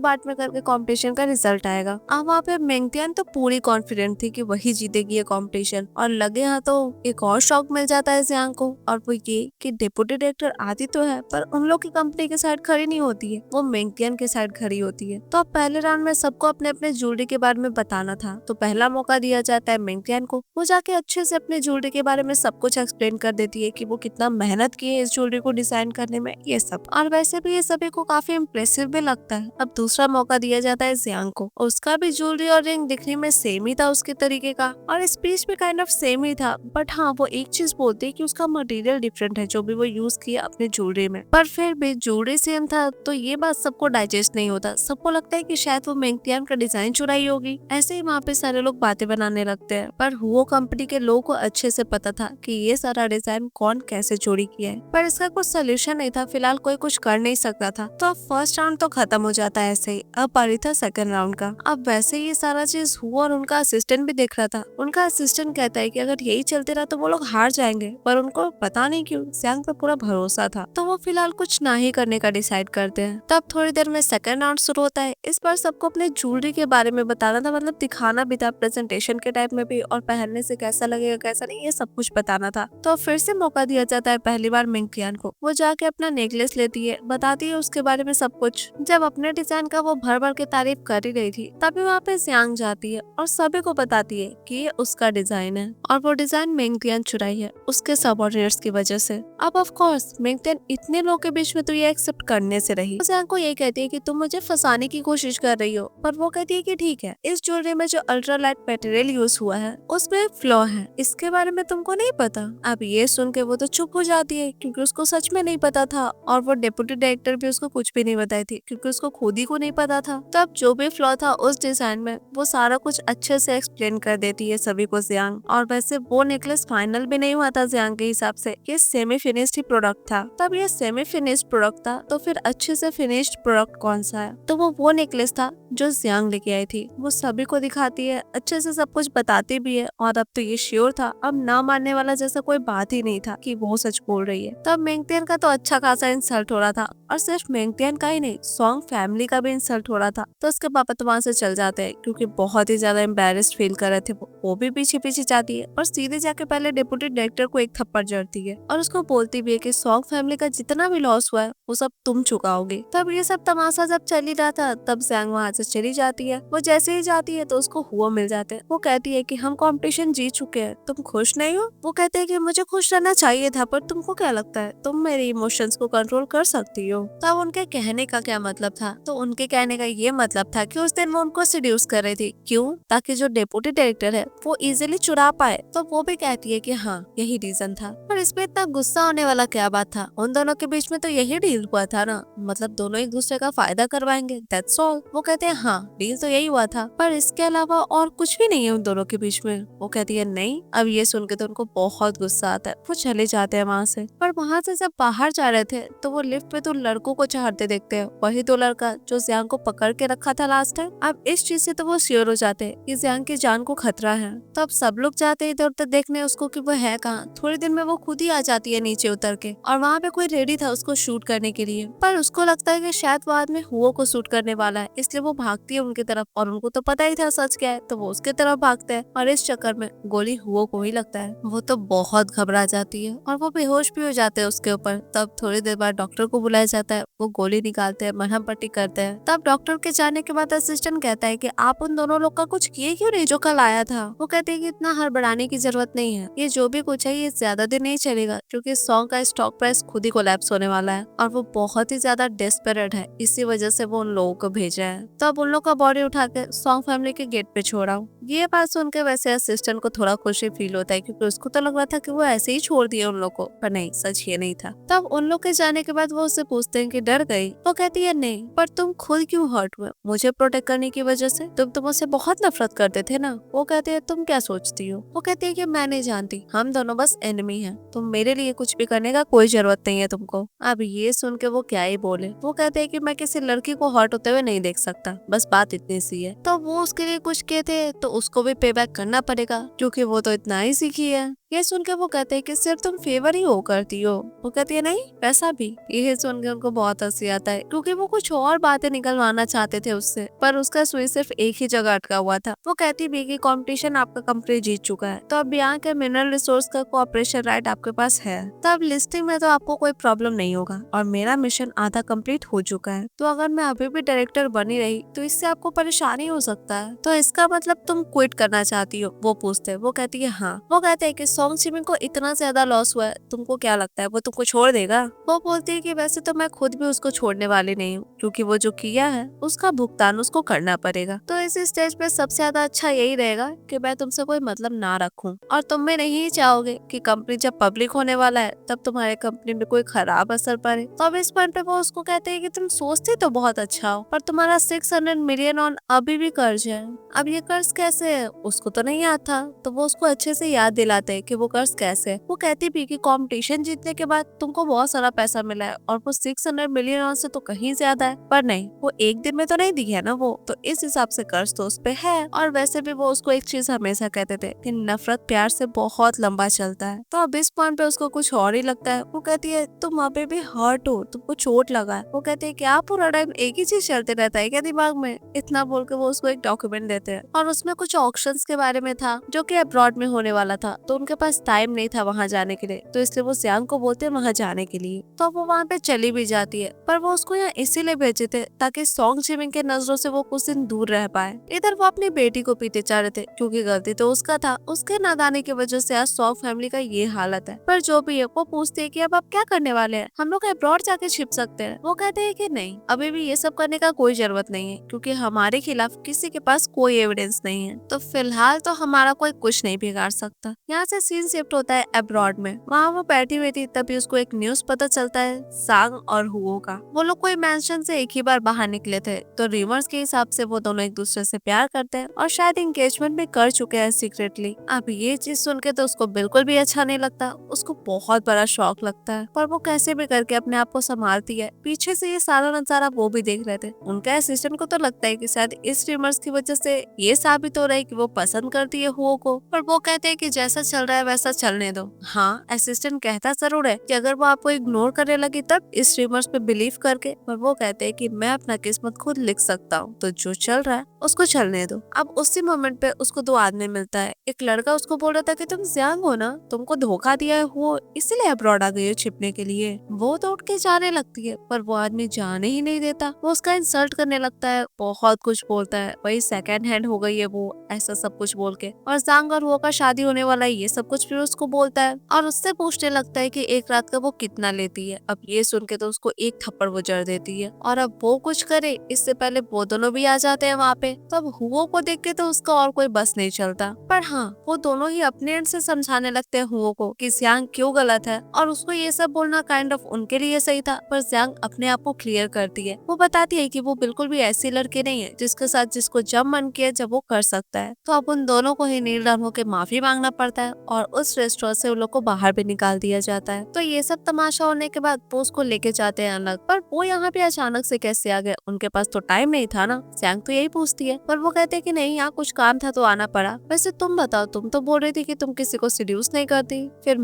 पार्ट में करके कंपटीशन का रिजल्ट आएगा। अब वहाँ पे मेंगटियन तो पूरी कॉन्फिडेंट थी कि वही जीतेगी ये कंपटीशन, और लगे यहाँ तो एक और शॉक मिल जाता है जियांग को, और वो ये कि डिप्टी डायरेक्टर आती तो है पर उन लोग की कंपनी के साइड खड़ी नहीं होती है, वो मेंगटियन के साइड खड़ी होती है। तो अब पहले राउंड में सबको अपने अपने ज्वेलरी के बारे में बताना था, तो पहला मौका दिया जाता है मेंगटियन को। वो जाके अच्छे से अपने ज्वेलरी के बारे में सब कुछ एक्सप्लेन कर देती है कि वो कितना मेहनत की है इस ज्वेलरी को डिजाइन करने में, ये सब। और वैसे भी ये सभी को काफी इम्प्रेसिव भी लगता है। अब दूसरा मौका दिया जाता है जियांग को। उसका भी ज्वेलरी और रिंग दिखने में सेम ही था उसके तरीके का, और स्पीच भी काइंड ऑफ सेम ही था, बट हाँ वो एक चीज बोलती है कि उसका मटेरियल डिफरेंट है जो भी वो यूज किया अपने ज्वेलरी में। पर फिर भी ज्वेलरी सेम था तो ये बात सबको डाइजेस्ट नहीं होता। सबको लगता है कि शायद वो मेंगटियन का डिजाइन चुराई होगी। ऐसे ही वहाँ पे सारे लोग बातें बनाने लगते हैं, पर हुओ कंपनी के लोगों को अच्छे से पता था कि ये सारा डिजाइन कौन कैसे चोरी किया है, पर इसका कुछ सोल्यूशन नहीं था। फिलहाल कोई कुछ कर नहीं सकता था। तो अब फर्स्ट राउंड तो खत्म हो जाता है ऐसे ही। अब बारी था सेकंड राउंड का। अब वैसे ये सारा चीज हुआ और उनका असिस्टेंट भी देख रहा था। उनका असिस्टेंट कहता है कि अगर यही चलते रहा तो वो लोग हार जाएंगे, पर उनको पता नहीं क्यों जियांग पे पूरा भरोसा था। तो वो फिलहाल कुछ ना ही करने का डिसाइड करते हैं। तब थोड़ी देर में सेकंड राउंड शुरू होता है। इस बार सबको अपने ज्वेलरी के बारे में बताना था, मतलब दिखाना भी था प्रेजेंटेशन के टाइप में भी, और पहनने से कैसा लगेगा कैसा नहीं ये सब कुछ बताना था। तो फिर से मौका दिया जाता है पहली बार मेंगटियन को। वो जाके अपना नेकलेस लेती है, बताती है उसके बारे में सब कुछ। जब अपने डिजाइन का वो भर भर के तारीफ कर ही रही थी तभी वहाँ पे जियांग जाती है और सभी को बताती है कि ये उसका डिजाइन है, और वो डिजाइन मेंगटियन चुराई है उसके सबऑर्डिनेट्स की वजह से। अब ऑफ कोर्स मेंगटियन इतने लोगों के बीच में तो ये एक्सेप्ट करने से रही। जियांग को ये कहती है कि तुम मुझे फंसाने की कोशिश कर रही हो, पर वो कहती है कि ठीक है, इस ज्वेलरी में जो अल्ट्रा लाइट मटेरियल यूज हुआ है उसमें फ्लॉ है, इसके बारे में तुमको नहीं पता। अब ये सुन के वो तो चुप हो जाती है क्योंकि उसको सच में नहीं पता था, और वो डिप्टी डायरेक्टर भी उसको कुछ भी नहीं बताई थी क्योंकि उसको खुद ही को नहीं पता था। तो अब जो भी फ्लॉ था उस डिजाइन में वो सारा कुछ अच्छे से एक्सप्लेन कर देती है सभी को जियांग। और वैसे वो नेकलेस फाइनल भी नहीं हुआ था जियांग के हिसाब से, ये सेमी फिनिश्ड ही प्रोडक्ट था। तब ये सेमी फिनिश्ड प्रोडक्ट था तो फिर अच्छे से फिनिश्ड प्रोडक्ट कौन सा है, तो वो नेकलेस था जो जियांग लेके आई थी। वो सभी को दिखाती है, अच्छे से सब कुछ बताती भी है, और अब तो ये श्योर था, अब ना मानने वाला जैसा कोई बात ही नहीं था कि वो सच बोल रही है। तब मेंगटियन का तो अच्छा खासा इंसल्ट हो रहा था, और सिर्फ मेंगटियन का ही नहीं सॉन्ग फैमिली का भी इंसल्ट हो रहा था। तो उसके पापा तो वहाँ से चल जाते हैं क्योंकि बहुत ही ज्यादा एम्बेरेस्ड फील कर रहे थे। वो भी पीछे पीछे जाती है और सीधे जाके पहले डिप्टी डायरेक्टर को एक थप्पड़ जड़ती है, और उसको बोलती भी है कि सॉन्ग फैमिली का जितना भी लॉस हुआ है वो सब तुम चुकाओगे। तब ये सब तमाशा जब चल ही रहा था तब जियांग वहाँ से चली जाती है। वो जैसे ही जाती है तो उसको हुआ मिल जाते हैं। वो कहती है कि हम कंपटीशन जीत चुके हैं, तुम खुश नहीं हो। वो कहते हैं कि मुझे खुश रहना चाहिए था, पर तुमको क्या लगता है तुम मेरे इमोशंस को कंट्रोल कर सकती हो। तब उनके कहने का क्या मतलब था, तो उनके कहने का ये मतलब था कि उस दिन वो उनको सीड्यूस कर रही थी, क्यों, ताकि जो डिप्टी डायरेक्टर है वो इजीली चुरा पाए। तो वो भी कहती है कि हाँ यही रीजन था। पर इसमें इतना गुस्सा होने वाला क्या बात था, उन दोनों के बीच में तो यही डील हुआ था ना, मतलब दोनों एक दूसरे का फायदा करवाएंगे, दैट्स ऑल। वो कहते हैं हाँ डील तो यही हुआ था, पर इसके अलावा और कुछ भी नहीं है उन दोनों के बीच में। वो कहती है नहीं। अब ये सुन के तो उनको बहुत गुस्सा आता है, वो चले जाते हैं वहाँ से। पर वहाँ से जब बाहर जा रहे थे तो वो लिफ्ट में तो लड़कों को चढ़ते देखते हैं, वही तो लड़का जो जियांग को पकड़ के रखा था लास्ट टाइम। अब इस चीज से तो वो श्योर हो जाते हैं कि जियांग की जान को खतरा है। तो अब सब लोग जाते हैं इधर उधर देखने उसको कि वो है कहाँ। थोड़ी देर में वो खुद ही आ जाती है नीचे उतर के, और वहाँ पे कोई रेडी था उसको शूट करने के लिए, पर उसको लगता है कि शायद वो आदमी हुओ को शूट करने वाला है, इसलिए वो भागती है उनकी तरफ, और उनको तो पता ही था सच क्या है, तो वो उसके तरफ भागते हैं, और इस चक्कर में गोली हुओ को ही लगता है। वो तो बहुत घबरा जाती है और वो बेहोश भी हो जाते हैं उसके ऊपर। तब थोड़ी देर बाद डॉक्टर को बुलाया जाता है, वो गोली निकालते हैं, मरहम पट्टी करते हैं। तब डॉक्टर के जाने के बाद असिस्टेंट कहता है कि आप उन दोनों लोग का कुछ किए क्यों नहीं जो कल आया था। वो कहते हैं कि इतना हड़बड़ाने की जरूरत नहीं है, ये जो भी कुछ है ये ज्यादा दिन नहीं चलेगा क्योंकि सॉन्ग का स्टॉक प्राइस खुद ही कोलैप्स होने वाला है, और वो बहुत ही ज्यादा डेस्परेट है, इसी वजह से वो उन लोगों को भेजा है। तो अब उन लोग का बॉडी उठा के सॉन्ग फैमिली के गेट पे छोड़ा। ये बात सुन के वैसे असिस्टेंट को थोड़ा खुशी फील होता है, क्योंकि उसको तो लग रहा था कि वो ऐसे ही छोड़ दिए उन लोग को, पर नहीं, सच ये नहीं था। तब उन लोग के जाने के बाद वो उससे पूछते हैं कि डर गई? वो कहती है नहीं, पर तुम खुद क्यों हर्ट हुए? मुझे प्रोटेक्ट करने की वजह से? तुम तो मुझसे बहुत नफरत करते थे ना। वो कहते हैं तुम क्या सोचती हो? वो कहती है कि मैं नहीं जानती, हम दोनों बस एनिमी हैं, तुम मेरे लिए कुछ भी करने का कोई जरूरत नहीं है तुमको। अब ये सुन के वो क्या ही बोले। वो कहते हैं कि मैं किसी लड़की को हर्ट होते हुए नहीं देख सकता, बस बात इतनी सी है। तो वो उसके लिए कुछ कहते तो उसको भी पे बैक करना पड़ेगा, क्योंकि वो तो इतना ही सीखी है। ये सुन के वो कहते हैं कि सिर्फ तुम फेवर ही हो करती हो। वो कहती है नहीं, वैसा भी। ये सुन के उनको बहुत हंसी आता है, क्योंकि वो कुछ और बातें निकलवाना चाहते थे उससे, पर उसका सुई सिर्फ एक ही जगह अटका हुआ था। वो कहती भी कि कंपटीशन आपका कंपनी जीत चुका है, तो अब यहाँ के मिनरल रिसोर्स का कोऑपरेशन राइट आपके पास है, तो अब लिस्टिंग में तो आपको कोई प्रॉब्लम नहीं होगा, और मेरा मिशन आधा कंप्लीट हो चुका है। तो अगर मैं अभी भी डायरेक्टर बनी रही तो इससे आपको परेशानी हो सकता है, तो इसका मतलब तुम क्विट करना चाहती हो? वो पूछते हैं। वो कहती है हाँ। वो कहते हैं कि सॉन्ग जिमिन को इतना ज्यादा लॉस हुआ है, तुमको क्या लगता है वो तुमको छोड़ देगा? वो बोलती है कि वैसे तो मैं खुद भी उसको छोड़ने वाली नहीं हूँ, क्योंकि वो जो किया है उसका भुगतान उसको करना पड़ेगा। तो इस स्टेज पे सबसे ज्यादा अच्छा यही रहेगा कि मैं तुमसे कोई मतलब ना रखूं, और तुम में नहीं चाहोगे कि कंपनी जब पब्लिक होने वाला है तब तुम्हारे कंपनी में कोई खराब असर पड़े। तो अब इस पॉइंट पे वो उसको कहते हैं कि तुम सोचती तो बहुत अच्छा हो, पर तुम्हारा 600 मिलियन ऑन अभी भी कर्ज है। अब ये कर्ज कैसे है उसको तो नहीं आता, तो वो उसको अच्छे से याद दिलाते हैं कि वो कर्ज कैसे है। वो कहती भी कि कंपटीशन जीतने के बाद तुमको बहुत सारा पैसा मिला है, और वो 600 मिलियन ऑन से तो कहीं ज्यादा है, पर नहीं, वो एक दिन में तो नहीं दी है ना वो, तो इस हिसाब से कर्ज तो उस पे है। और वैसे भी वो उसको एक चीज हमेशा कहते थे कि नफरत प्यार से बहुत लंबा चलता है। तो अब इस पॉइंट पे उसको कुछ और ही लगता है। वो कहती है तुम अभी भी हर्ट हो, तुमको चोट लगा है। वो कहते हैं क्या पूरा टाइम एक ही चीज चलते रहता है क्या दिमाग में? इतना बोल के वो उसको एक डॉक्यूमेंट देते हैं, और उसमें कुछ ऑप्शंस के बारे में था जो कि अब्रॉड में होने वाला था, तो उनके पास टाइम नहीं था वहाँ जाने के लिए, तो इसलिए वो जियांग को बोलते हैं वहाँ जाने के लिए। तो वो वहाँ पे चली भी जाती है, पर वो उसको यहाँ इसीलिए भेजे थे ताकि सॉन्ग जिमिन के नजरों से वो कुछ दिन दूर रह पाए। इधर वो अपनी बेटी को पीते चाह रहे थे, क्योंकि गलती तो उसका था, उसके नादानी की वजह से आज सॉन्ग फैमिली का ये हालत है। पर जो भी है, वो पूछती है कि अब आप क्या करने वाले हैं, हम लोग अब्रॉड जाके छिप सकते हैं? वो कहते हैं कि नहीं, अभी भी ये सब करने का कोई जरूरत नहीं है, क्योंकि हमारे खिलाफ किसी के पास कोई एविडेंस नहीं है, तो फिलहाल तो हमारा कोई कुछ नहीं बिगाड़ सकता। यहाँ से सीन शिफ्ट होता है अब्रॉड में। वहाँ वो बैठी हुई थी, तभी उसको एक न्यूज पता चलता है सांग और हुओ का। वो लोग कोई मेंशन से एक ही बार बाहर निकले थे, तो रिमर्स के हिसाब से वो दोनों एक दूसरे से प्यार करते हैं, और शायद एंगेजमेंट भी कर चुके हैं सीक्रेटली। अब ये चीज सुन के तो उसको बिल्कुल भी अच्छा नहीं लगता, उसको बहुत बड़ा शौक लगता है, पर वो कैसे भी करके अपने आप को संभालती है। पीछे से ये सारा नजारा वो भी देख रहे थे। उनका असिस्टेंट को तो लगता है कि शायद इस रिमर्स की वजह से ये साबित हो रहा है कि वो पसंद करती है हुओ को, पर वो कहते हैं कि जैसा चल रहा है वैसा चलने दो। हाँ, असिस्टेंट कहता जरूर है कि अगर वो आपको इग्नोर करने लगी तब इस रिमर्स पे बिलीव करके, पर वो कहते हैं कि मैं अपना किस्मत खुद लिख सकता हूँ, तो जो चल रहा है उसको चलने दो। अब उसी मोमेंट पे उसको दो आदमी मिलता है। एक लड़का उसको बोल रहा था कि तुम जियांग हो ना, तुमको धोखा दिया है वो, इसलिए अब्रॉड आ गई हो छिपने के लिए। वो तो उठ के जाने लगती है, पर वो आदमी जाने ही नहीं देता। वो उसका इंसल्ट करने लगता है, बहुत कुछ बोलता है, वही सेकंड हैंड हो गई है वो, ऐसा सब कुछ बोल के, और जियांग और वो का शादी होने वाला है, ये सब कुछ भी उसको बोलता है, और उससे पूछने लगता है कि एक रात का वो कितना लेती है। अब ये सुन के तो उसको एक थप्पड़ वो जड़ देती है, और अब वो कुछ करे इससे पहले वो दोनों भी आ जाते हैं वहाँ पे। तब हुओ को देख के तो उसका और कोई बस नहीं चलता, पर हाँ, वो दोनों ही अपने एंड से समझाने लगते हैं हुओ को कि जियांग क्यों गलत है, और उसको ये सब बोलना काइंड ऑफ उनके लिए सही था। पर जियांग अपने आप को क्लियर करती है, वो बताती है कि वो बिल्कुल भी ऐसी लड़की नहीं है जिसके साथ जिसको जब मन किया जब वो कर सकता है। तो अब उन दोनों को ही नील डाउन होकर माफी मांगना पड़ता है, और उस रेस्टोरेंट से उन लोग को बाहर भी निकाल दिया जाता है। तो ये सब तमाशा होने के बाद वो उसको लेके जाते हैं अलग, पर वो यहाँ पे अचानक से कैसे आ गए? उनके पास तो टाइम नहीं था ना, जियांग तो यही पूछती है, पर वो कहते हैं कि नहीं, यहाँ कुछ काम था तो आना पड़ा। वैसे तुम बताओ, तुम तो बोल रही थी कि तुम किसी को सीड्यूस नहीं करती, फिर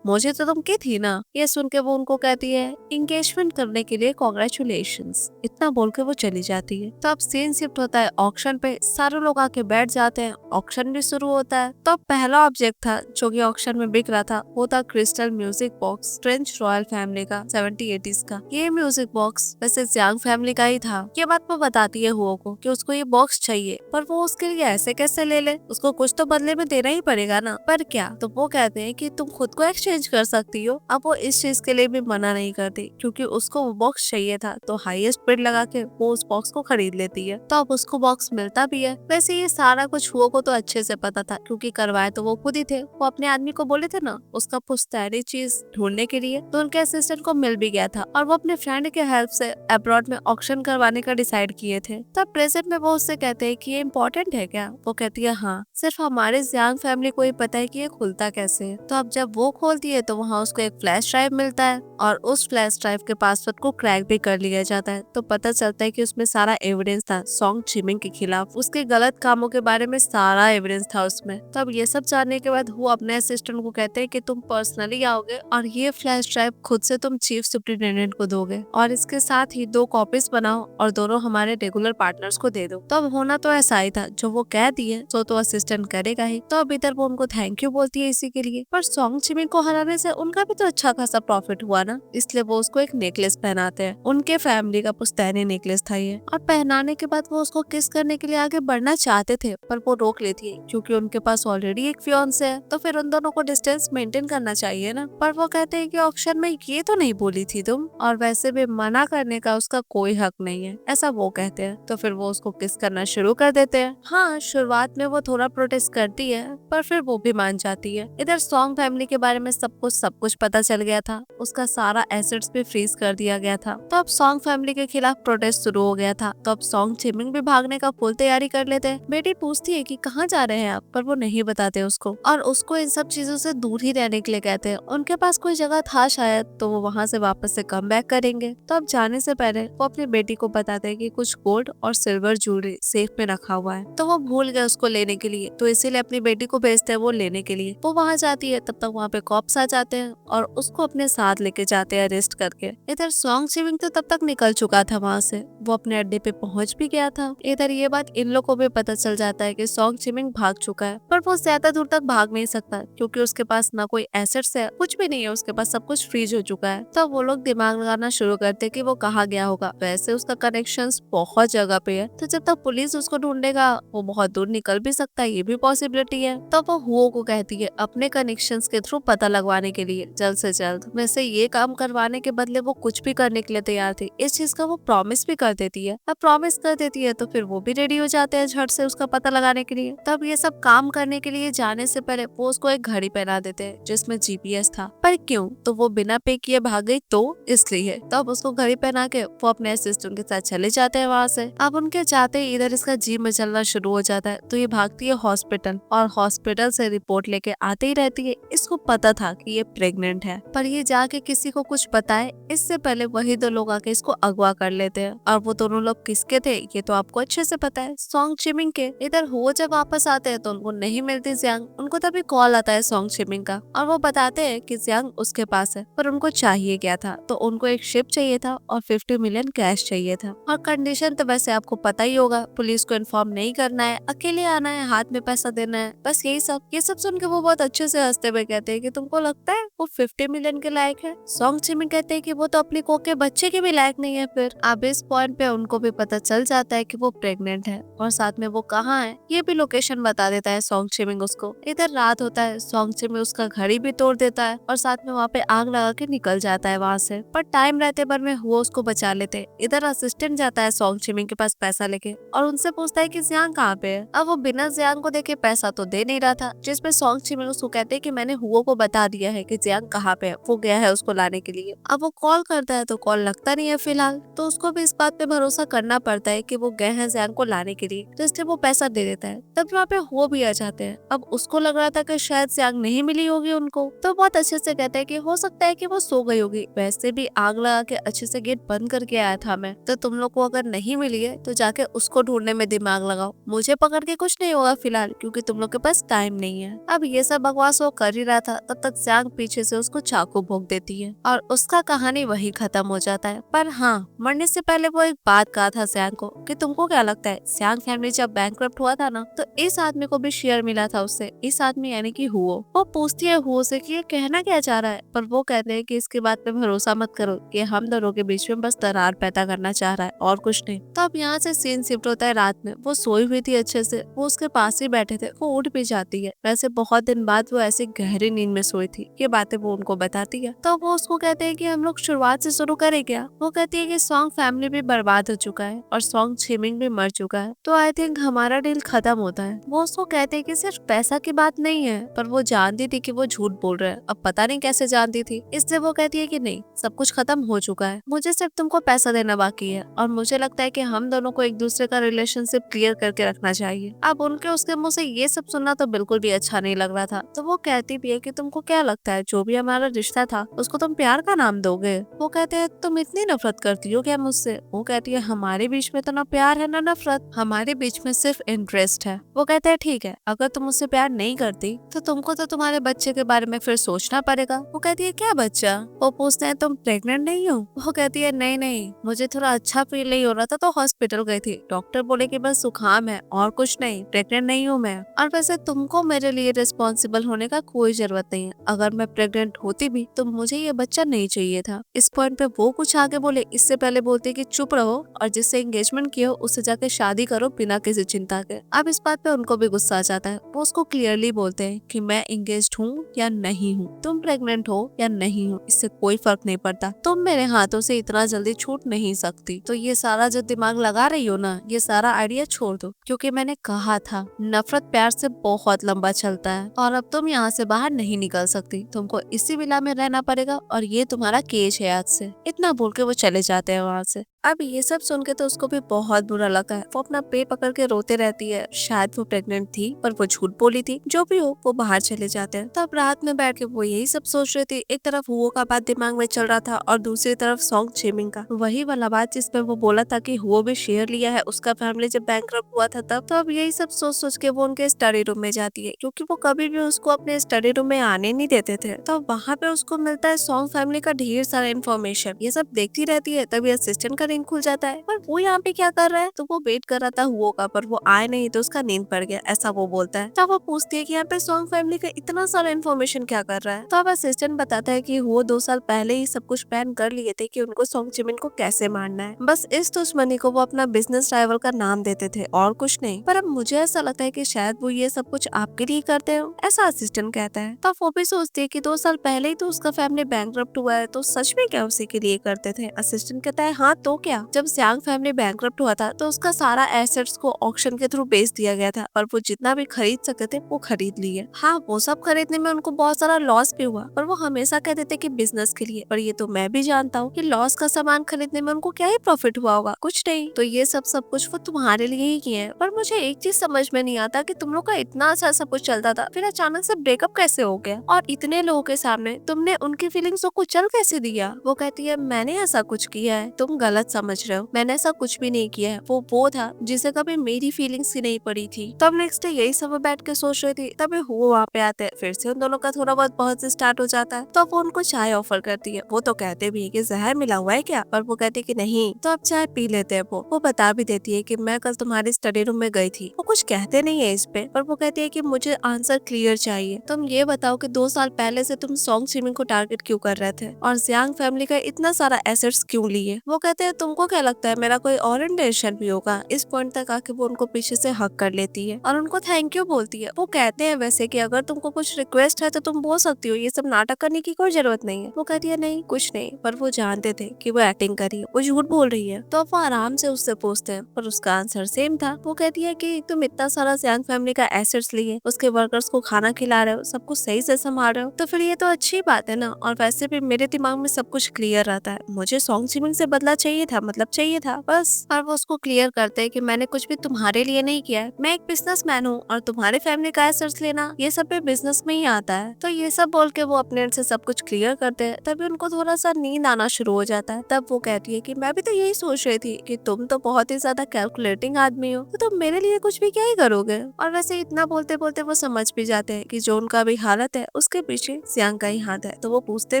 मुझे तो तुम की थी ना। ये सुन के वो उनको कहती है एंगेजमेंट करने के लिए कांग्रेचुलेशंस, इतना बोल के वो चली जाती है। तो अब सीन शिफ्ट होता है ऑक्शन पे। सारे लोग आके बैठ जाते हैं, ऑक्शन भी शुरू होता है। तो अब पहला ऑब्जेक्ट था जो कि ऑक्शन में बिक रहा था वो था crystal music box French royal family का 70-80s का। ये म्यूजिक बॉक्स वैसे जियांग फैमिली का ही था। ये बात वो बताती है हुओ को कि उसको ये बॉक्स चाहिए, पर वो उसके लिए ऐसे कैसे ले ले, उसको कुछ तो बदले में देना ही पड़ेगा ना। पर क्या? तो वो कहते हैं कि तुम खुद को एक्सचेंज कर सकती हो। अब वो इस चीज के लिए भी मना नहीं करती क्योंकि उसको वो बॉक्स चाहिए था, तो हाईएस्ट बिड लगा के वो उस बॉक्स को खरीद लेती है। तो अब उसको बॉक्स मिलता भी है। वैसे ये सारा कुछ हुओ को तो अच्छे से पता था क्योंकि करवाए तो वो खुद ही थे। वो अपने आदमी को बोले थे ना उसका पुश्तैनी चीज ढूंढने के लिए, तो उनके असिस्टेंट को मिल भी गया था और वो अपने फ्रेंड के हेल्प से अब्रॉड में ऑक्शन करवाने का डिसाइड किए थे। तब प्रेजेंट में वो उससे कहते हैं कि ये इम्पोर्टेंट है क्या? वो कहती है हाँ, सिर्फ हमारे जियांग फैमिली को ही पता है कि ये खुलता कैसे है। तो अब जब वो खोलती है तो वहाँ उसको एक फ्लैश ड्राइव मिलता है और उस फ्लैश ड्राइव के पासवर्ड को क्रैक भी कर लिया जाता है। तो पता चलता है कि उसमें सारा एविडेंस था सोंग चिमिंग के खिलाफ, उसके गलत कामों के बारे में सारा एविडेंस था उसमें। तब ये सब जानने के बाद वो अपने असिस्टेंट को कहते हैं कि तुम पर्सनली आओगे और ये फ्लैश ड्राइव खुद से तुम चीफ सुपरिटेंडेंट को दोगे और इसके साथ ही 2 कॉपीज बनाओ और दोनों हमारे रेगुलर पार्टनर्स को दे दो। तब होना तो ऐसा ही था, जो वो कह दिए तो असिस्टेंट करेगा ही। तो अब इधर वो उनको थैंक यू बोलती है इसी के लिए। पर सोंग चिमिंग को हराने से उनका भी तो अच्छा खासा प्रॉफिट हुआ ना, इसलिए वो उसको एक नेकलेस पहनाते हैं। उनके फैमिली का पुश्तैनी नेकलेस था ये, और पहनाने के बाद वो उसको किस करने के लिए आगे बढ़ना चाहते थे, पर वो रोक लेती है क्योंकि उनके पास ऑलरेडी एक फियांसे है, तो फिर उन दोनों को डिस्टेंस मेंटेन करना चाहिए ना। पर वो कहते हैं कि ऑक्शन में ये तो नहीं बोली थी तुम, और वैसे भी मना करने का उसका कोई हक नहीं है, ऐसा वो कहते हैं। तो फिर वो उसको किस करना शुरू कर देते हैं। हाँ, शुरुआत में वो थोड़ा प्रोटेस्ट करती है पर फिर वो भी मान जाती है। इधर सोंग फैमिली के बारे में सब कुछ पता चल गया था, उसका सारा एसेट्स भी फ्रीज कर दिया गया था। तो अब सोंग फैमिली के खिलाफ प्रोटेस्ट शुरू हो गया था। तो अब सोंग चिमिंग भी भागने का फुल तैयारी कर लेते हैं। बेटी पूछती है कि कहाँ जा रहे हैं आप, पर वो नहीं बताते उसको, और उसको इन सब चीजों से दूर ही रहने के लिए कहते हैं। उनके पास कोई जगह था शायद, तो वो वहाँ से वापस से कम बैक करेंगे। तो अब जाने से पहले वो अपनी बेटी को बताते हैं कि कुछ गोल्ड और सिल्वर ज्वेलरी सेफ में रखा हुआ है। तो वो भूल गए उसको लेने के लिए, तो इसीलिए अपनी बेटी को भेजते हैं वो लेने के लिए। वो वहाँ जाती है, तब तक वहाँ पे कॉप्स आ जाते हैं और उसको अपने साथ लेके जाते हैं अरेस्ट करके। इधर सोंग चिमिंग तो तब तक निकल चुका था वहाँ से, वो अपने अड्डे पे पहुँच भी गया था। इधर ये बात इन लोग को भी पता चल जाता है कि सोंग चिमिंग भाग चुका है, पर वो ज्यादा दूर तक भाग नहीं सकता क्योंकि उसके पास ना कोई एसेट्स है, कुछ भी नहीं है उसके पास, सब कुछ फ्रीज हो चुका है। तब वो लोग दिमाग लगाना शुरू करते कि वो कहाँ गया होगा। वैसे उसका कनेक्शंस बहुत जगह पे है, तो जब तक पुलिस उसको ढूंढेगा वो बहुत दूर निकल भी सकता है, ये भी पॉसिबिलिटी है। तो वो हुओ को कहती है अपने कनेक्शंस के थ्रू पता लगवाने के लिए जल्द से जल्द। वैसे ये काम करवाने के बदले वो कुछ भी करने के लिए तैयार थी, इस चीज का वो प्रॉमिस भी कर देती है। अब प्रॉमिस कर देती है तो फिर वो भी रेडी हो जाते हैं झट से उसका पता लगाने के लिए। तब ये सब काम करने के लिए जाने से पहले वो उसको एक घड़ी पहना देते हैं जिसमें जीपीएस था। पर क्यों? तो वो बिना पे किए भाग गई तो इसलिए। तब उसको घड़ी पहना के वो अपने असिस्टेंट के साथ चले जाते हैं वहाँ से। अब उनके जाते ही इधर इसका जी मचलना शुरू हो जाता है, तो ये भागती है हॉस्पिटल और हॉस्पिटल से रिपोर्ट लेके आते ही रहती है। इसको पता था कि ये प्रेग्नेंट है, पर ये जाके किसी को कुछ बताए इससे पहले वही 2 लोग आके इसको अगवा कर लेते हैं। और वो दोनों लोग किसके थे ये तो आपको अच्छे से पता है, सोंग चिमिंग के। इधर हुओ जब वापस आते हैं तो उनको नहीं मिलती जियांग। उनको तभी कॉल आता है सोंग चिमिंग का और वो बताते हैं कि जियांग उसके पास है, पर उनको चाहिए क्या था। तो उनको एक शिप चाहिए था और 50 मिलियन कैश चाहिए था। और कंडीशन तो वैसे आपको पता ही होगा, पुलिस को इन्फॉर्म नहीं करना है, अकेले आना है, हाथ में पैसा देना है, बस यही सब। ये सब सुन के वो बहुत अच्छे से हंसते हुए कहते हैं कि तुमको लगता है वो 50 मिलियन के लायक है? सोंग चिमिंग कहते हैं कि वो तो अपनी कोक के बच्चे के भी लायक नहीं है। फिर अब इस पॉइंट पे उनको भी पता चल जाता है कि वो प्रेग्नेंट है और साथ में वो कहाँ है ये भी लोकेशन बता देता है सोंग चिमिंग उसको। इधर रात होता है, सोंग चिमिंग उसका घड़ी भी तोड़ देता है और साथ में वहाँ पे आग लगा के निकल जाता है वहाँ से। पर टाइम रहते पर में हुआ उसको बचा लेते। इधर असिस्टेंट जाता है सोंग चिमिंग के पास पैसा लेके और उनसे पूछता है कि जियांग कहाँ पे है। अब वो बिना जियांग को देखे पैसा तो दे नहीं रहा था, जिसपे सोंग चिमिंग उसको कहते हैं कि मैंने हुओ को बता दिया है कि जियांग कहाँ पे है, वो गया है उसको लाने के लिए। अब वो कॉल करता है तो कॉल लगता नहीं है फिलहाल, तो उसको भी इस बात पे भरोसा करना पड़ता है कि वो गए हैं जियांग को लाने के लिए, तो इसलिए वो पैसा दे देता है। तब वहाँ पे हुओ भी आ जाते हैं। अब उसको लग रहा था कि शायद जियांग नहीं मिली होगी उनको, तो बहुत अच्छे से कहते हैं कि हो सकता है कि वो सो गई होगी, वैसे भी आग लगा के अच्छे से गेट बंद करके आया था मैं, तो तुम लोग को अगर नहीं मिली है तो जाके उसको ढूंढने में दिमाग लगाओ, मुझे पकड़ के कुछ नहीं होगा फिलहाल क्योंकि तुम लोग के पास टाइम नहीं है। अब ये सब बकवास वो कर ही रहा था, तब तक जियांग पीछे से उसको चाकू भोंक देती है और उसका कहानी वही खत्म हो जाता है। पर हाँ, मरने से पहले वो एक बात कहा था जियांग को कि तुमको क्या लगता है जियांग फैमिली जब बैंकक्रप्ट हुआ था ना, तो इस आदमी को भी शेयर मिला था उससे। इस आदमी यानी कि हुओ। वो पूछती है हुओ से कि ये कहना क्या चाह रहा है, पर वो कहते हैं कि इसकी बात पे भरोसा मत करो, कि हम दोनों के बीच में बस दरार पैदा करना चाह रहा है और कुछ नहीं। तो अब यहाँ से सीन शिफ्ट होता है रात में। वो सोई हुई थी अच्छे से, वो उसके पास ही बैठे थे, वो उठ भी जाती है। वैसे बहुत दिन बाद वो ऐसी गहरी नींद में सोई थी। ये बातें वो उनको बताती है। तो वो उसको कहते हैं कि हम लोग शुरुआत से शुरू करें क्या। वो कहती है कि सॉन्ग फैमिली भी बर्बाद हो चुका है और सॉन्ग छिमिंग भी मर चुका है, तो आई थिंक हमारा डील खत्म होता है। वो उसको कहते हैं कि सिर्फ पैसा की बात नहीं है, पर वो जानती थी कि वो झूठ बोल रहा है। अब पता नहीं कैसे जानती थी, इसलिए वो कहती है कि नहीं, सब कुछ खत्म हो चुका है, मुझे सिर्फ तुमको पैसा देना बाकी है और मुझे लगता है कि हम दोनों को एक दूसरे का रिलेशनशिप क्लियर करके रखना चाहिए। अब उनके उसके मुंह से ये सब सुनना तो बिल्कुल भी अच्छा नहीं लग रहा था। तो वो कहती भी है कि तुमको क्या लगता है जो भी हमारा रिश्ता था उसको तुम प्यार का नाम दोगे। वो कहते हैं तुम इतनी नफरत करती हो क्या मुझसे। वो कहती है हमारे बीच में तो ना प्यार है ना नफरत, हमारे बीच में सिर्फ इंटरेस्ट है। वो कहते हैं ठीक है, अगर तुम मुझसे प्यार नहीं करती तो तुमको तो तुम्हारे बच्चे के बारे में फिर सोचना पड़ेगा। वो कहती है क्या बच्चा। वो पूछते हैं तुम प्रेग्नेंट नहीं हो। वो कहती है नहीं नहीं, मुझे थोड़ा अच्छा फील नहीं हो रहा था तो हॉस्पिटल गई थी, डॉक्टर बोले कि बस जुकाम है और कुछ नहीं, प्रेग्नेंट नहीं हूँ मैं। और वैसे तुमको मेरे लिए रिस्पॉन्सिबल होने का कोई जरूरत नहीं है, अगर मैं प्रेग्नेंट होती भी तो मुझे ये बच्चा नहीं चाहिए था। इस पॉइंट पे वो कुछ आगे बोले, इससे पहले बोलते कि चुप रहो और जिससे एंगेजमेंट किया हो उससे जाके शादी करो बिना किसी चिंता के। अब इस बात पे उनको भी गुस्सा आ जाता है। वो उसको क्लियरली बोलते हैं कि मैं एंगेज्ड हूँ या नहीं हूँ, तुम प्रेग्नेंट हो या नहीं हो, इससे कोई फर्क नहीं पड़ता, तुम मेरे हाथों से इतना जल्दी छूट नहीं सकती। तो ये सारा जो दिमाग लगा रही हो ना, ये सारा आइडिया छोड़ दो, क्योंकि मैंने कहा था नफरत प्यार से बहुत लंबा चलता है और अब तुम यहाँ से बाहर नहीं निकल सकती, तुमको इसी विला में रहना पड़ेगा और ये तुम्हारा केज है आज से। इतना बोल के वो चले जाते हैं वहाँ से। अब ये सब सुन के तो उसको भी बहुत बुरा लगा है। वो अपना पेट पकड़ के रोते रहती है। शायद वो प्रेग्नेंट थी पर वो झूठ बोली थी। जो भी हो, वो बाहर चले जाते हैं। तब रात में बैठ के वो यही सब सोच रही थी। एक तरफ हुओ का बात दिमाग में चल रहा था और दूसरी तरफ सॉन्ग चेमिंग का, वही वाला बात जिसमें वो बोला था कि हुओ भी शेयर लिया है उसका फैमिली जब बैंकरप्ट हुआ था तब। तो अब यही सब सोच सोच के वो उनके स्टडी रूम में जाती है, क्योंकि वो कभी भी उसको अपने स्टडी रूम में आने नहीं देते थे। तो वहाँ पे उसको मिलता है सॉन्ग फैमिली का ढेर सारा इन्फॉर्मेशन। ये सब देखती रहती है, तभी असिस्टेंट का खुल जाता है। पर वो यहाँ पे क्या कर रहा है, तो वो वेट कर रहा था हुओ का, पर वो आए नहीं तो उसका नींद पड़ गया, ऐसा वो बोलता है। तब वो पूछती है कि यहाँ पे सॉन्ग फैमिली का इतना सारा इन्फॉर्मेशन क्या कर रहा है। तो अब असिस्टेंट बताता है कि वो 2 साल पहले ही सब कुछ प्लान कर लिए थे कि उनको सॉन्ग जिमिन को कैसे मारना है। बस इस दुश्मनी को वो अपना बिजनेस राइवल का नाम देते थे और कुछ नहीं। पर अब मुझे ऐसा लगता है कि शायद वो ये सब कुछ आपके लिए करते हो, ऐसा असिस्टेंट कहता है। तो वो भी सोचती है कि 2 साल पहले ही तो उसका फैमिली बैंकरप्ट हुआ है, तो सच में क्या उसी के लिए करते थे। असिस्टेंट कहता है हाँ तो क्या, जब सियांग फैमिली बैंकरप्ट हुआ था तो उसका सारा एसेट्स को ऑक्शन के थ्रू बेच दिया गया था और वो जितना भी खरीद सकते थे वो खरीद लिए। हाँ, वो सब खरीदने में उनको बहुत सारा लॉस भी हुआ, पर वो हमेशा कहते थे कि बिजनेस के लिए। पर ये तो मैं भी जानता हूँ कि लॉस का सामान खरीदने में उनको क्या ही प्रॉफिट हुआ होगा, कुछ नहीं। तो ये सब कुछ वो तुम्हारे लिए ही किए हैं। पर मुझे एक चीज समझ में नहीं आता कि तुम लोग का इतना अच्छा सब कुछ चलता था, फिर अचानक से ब्रेकअप कैसे हो गया और इतने लोगों के सामने तुमने उनकी फीलिंग्स को कुचल कैसे दिया। वो कहती है मैंने ऐसा कुछ किया है, तुम गलत समझ रहे हो, मैंने ऐसा कुछ भी नहीं किया है। वो था जिसे कभी मेरी फीलिंग्स ही नहीं पड़ी थी। तब नेक्स्ट डे यही सब बैठ के सोच रही थी, तभी वो वहाँ पे आते हैं। फिर से उन दोनों का थोड़ा बहुत स्टार्ट हो जाता है। तो वो उनको चाय ऑफर करती है। वो तो कहते भी है कि जहर मिला हुआ है क्या, पर वो कहते कि नहीं। तो अब चाय पी लेते हैं। वो बता भी देती है कि मैं कल तुम्हारी स्टडी रूम में गई थी। वो कुछ कहते नहीं है इस पे, पर वो कहती है कि मुझे आंसर क्लियर चाहिए। तुम ये बताओ कि 2 साल पहले से तुम सॉन्ग स्विमिंग को टारगेट क्यों कर रहे थे और जियांग फैमिली का इतना सारा एसेट्स क्यों लिए। वो कहते हैं तुमको क्या लगता है मेरा कोई और इंटेंशन भी होगा। इस पॉइंट तक आके वो उनको पीछे से हक कर लेती है और उनको थैंक यू बोलती है। वो कहते हैं वैसे कि अगर तुमको कुछ रिक्वेस्ट है तो तुम बोल सकती हो, ये सब नाटक करने की कोई जरूरत नहीं है। वो कहती है नहीं कुछ नहीं, पर वो जानते थे कि वो एक्टिंग कर रही है, वो झूठ बोल रही है। तो वो आराम से उससे पूछते हैं, पर उसका आंसर सेम था। वो कहती है कि तुम इतना सारा जियांग फैमिली का एसेट्स लिए, उसके वर्कर्स को खाना खिला रहे हो, सब कुछ सही से संभाल रहे हो, तो फिर ये तो अच्छी बात है ना। और वैसे भी मेरे दिमाग में सब कुछ क्लियर रहता है, मुझे सॉन्ग स्विमिंग से बदला चाहिए था, मतलब चाहिए था बस। और वो उसको क्लियर करते हैं कि मैंने कुछ भी तुम्हारे लिए नहीं किया है, मैं एक बिजनेसमैन हूँ और तुम्हारे फैमिली का एसेट्स लेना ये सब भी बिजनेस में ही आता है। तो ये सब बोल के वो अपने एंड से सब कुछ क्लियर करते हैं। तभी उनको थोड़ा सा नींद आना शुरू हो जाता है। तब वो कहती है कि मैं भी तो यही सोच रही थी कि तुम तो बहुत ही ज्यादा कैलकुलेटिंग आदमी हो, तो तुम मेरे लिए कुछ भी क्या ही करोगे। और वैसे इतना बोलते बोलते वो समझ भी जाते हैं कि जो उनका भी हालत है उसके पीछे जियांग का ही हाथ है। तो वो पूछते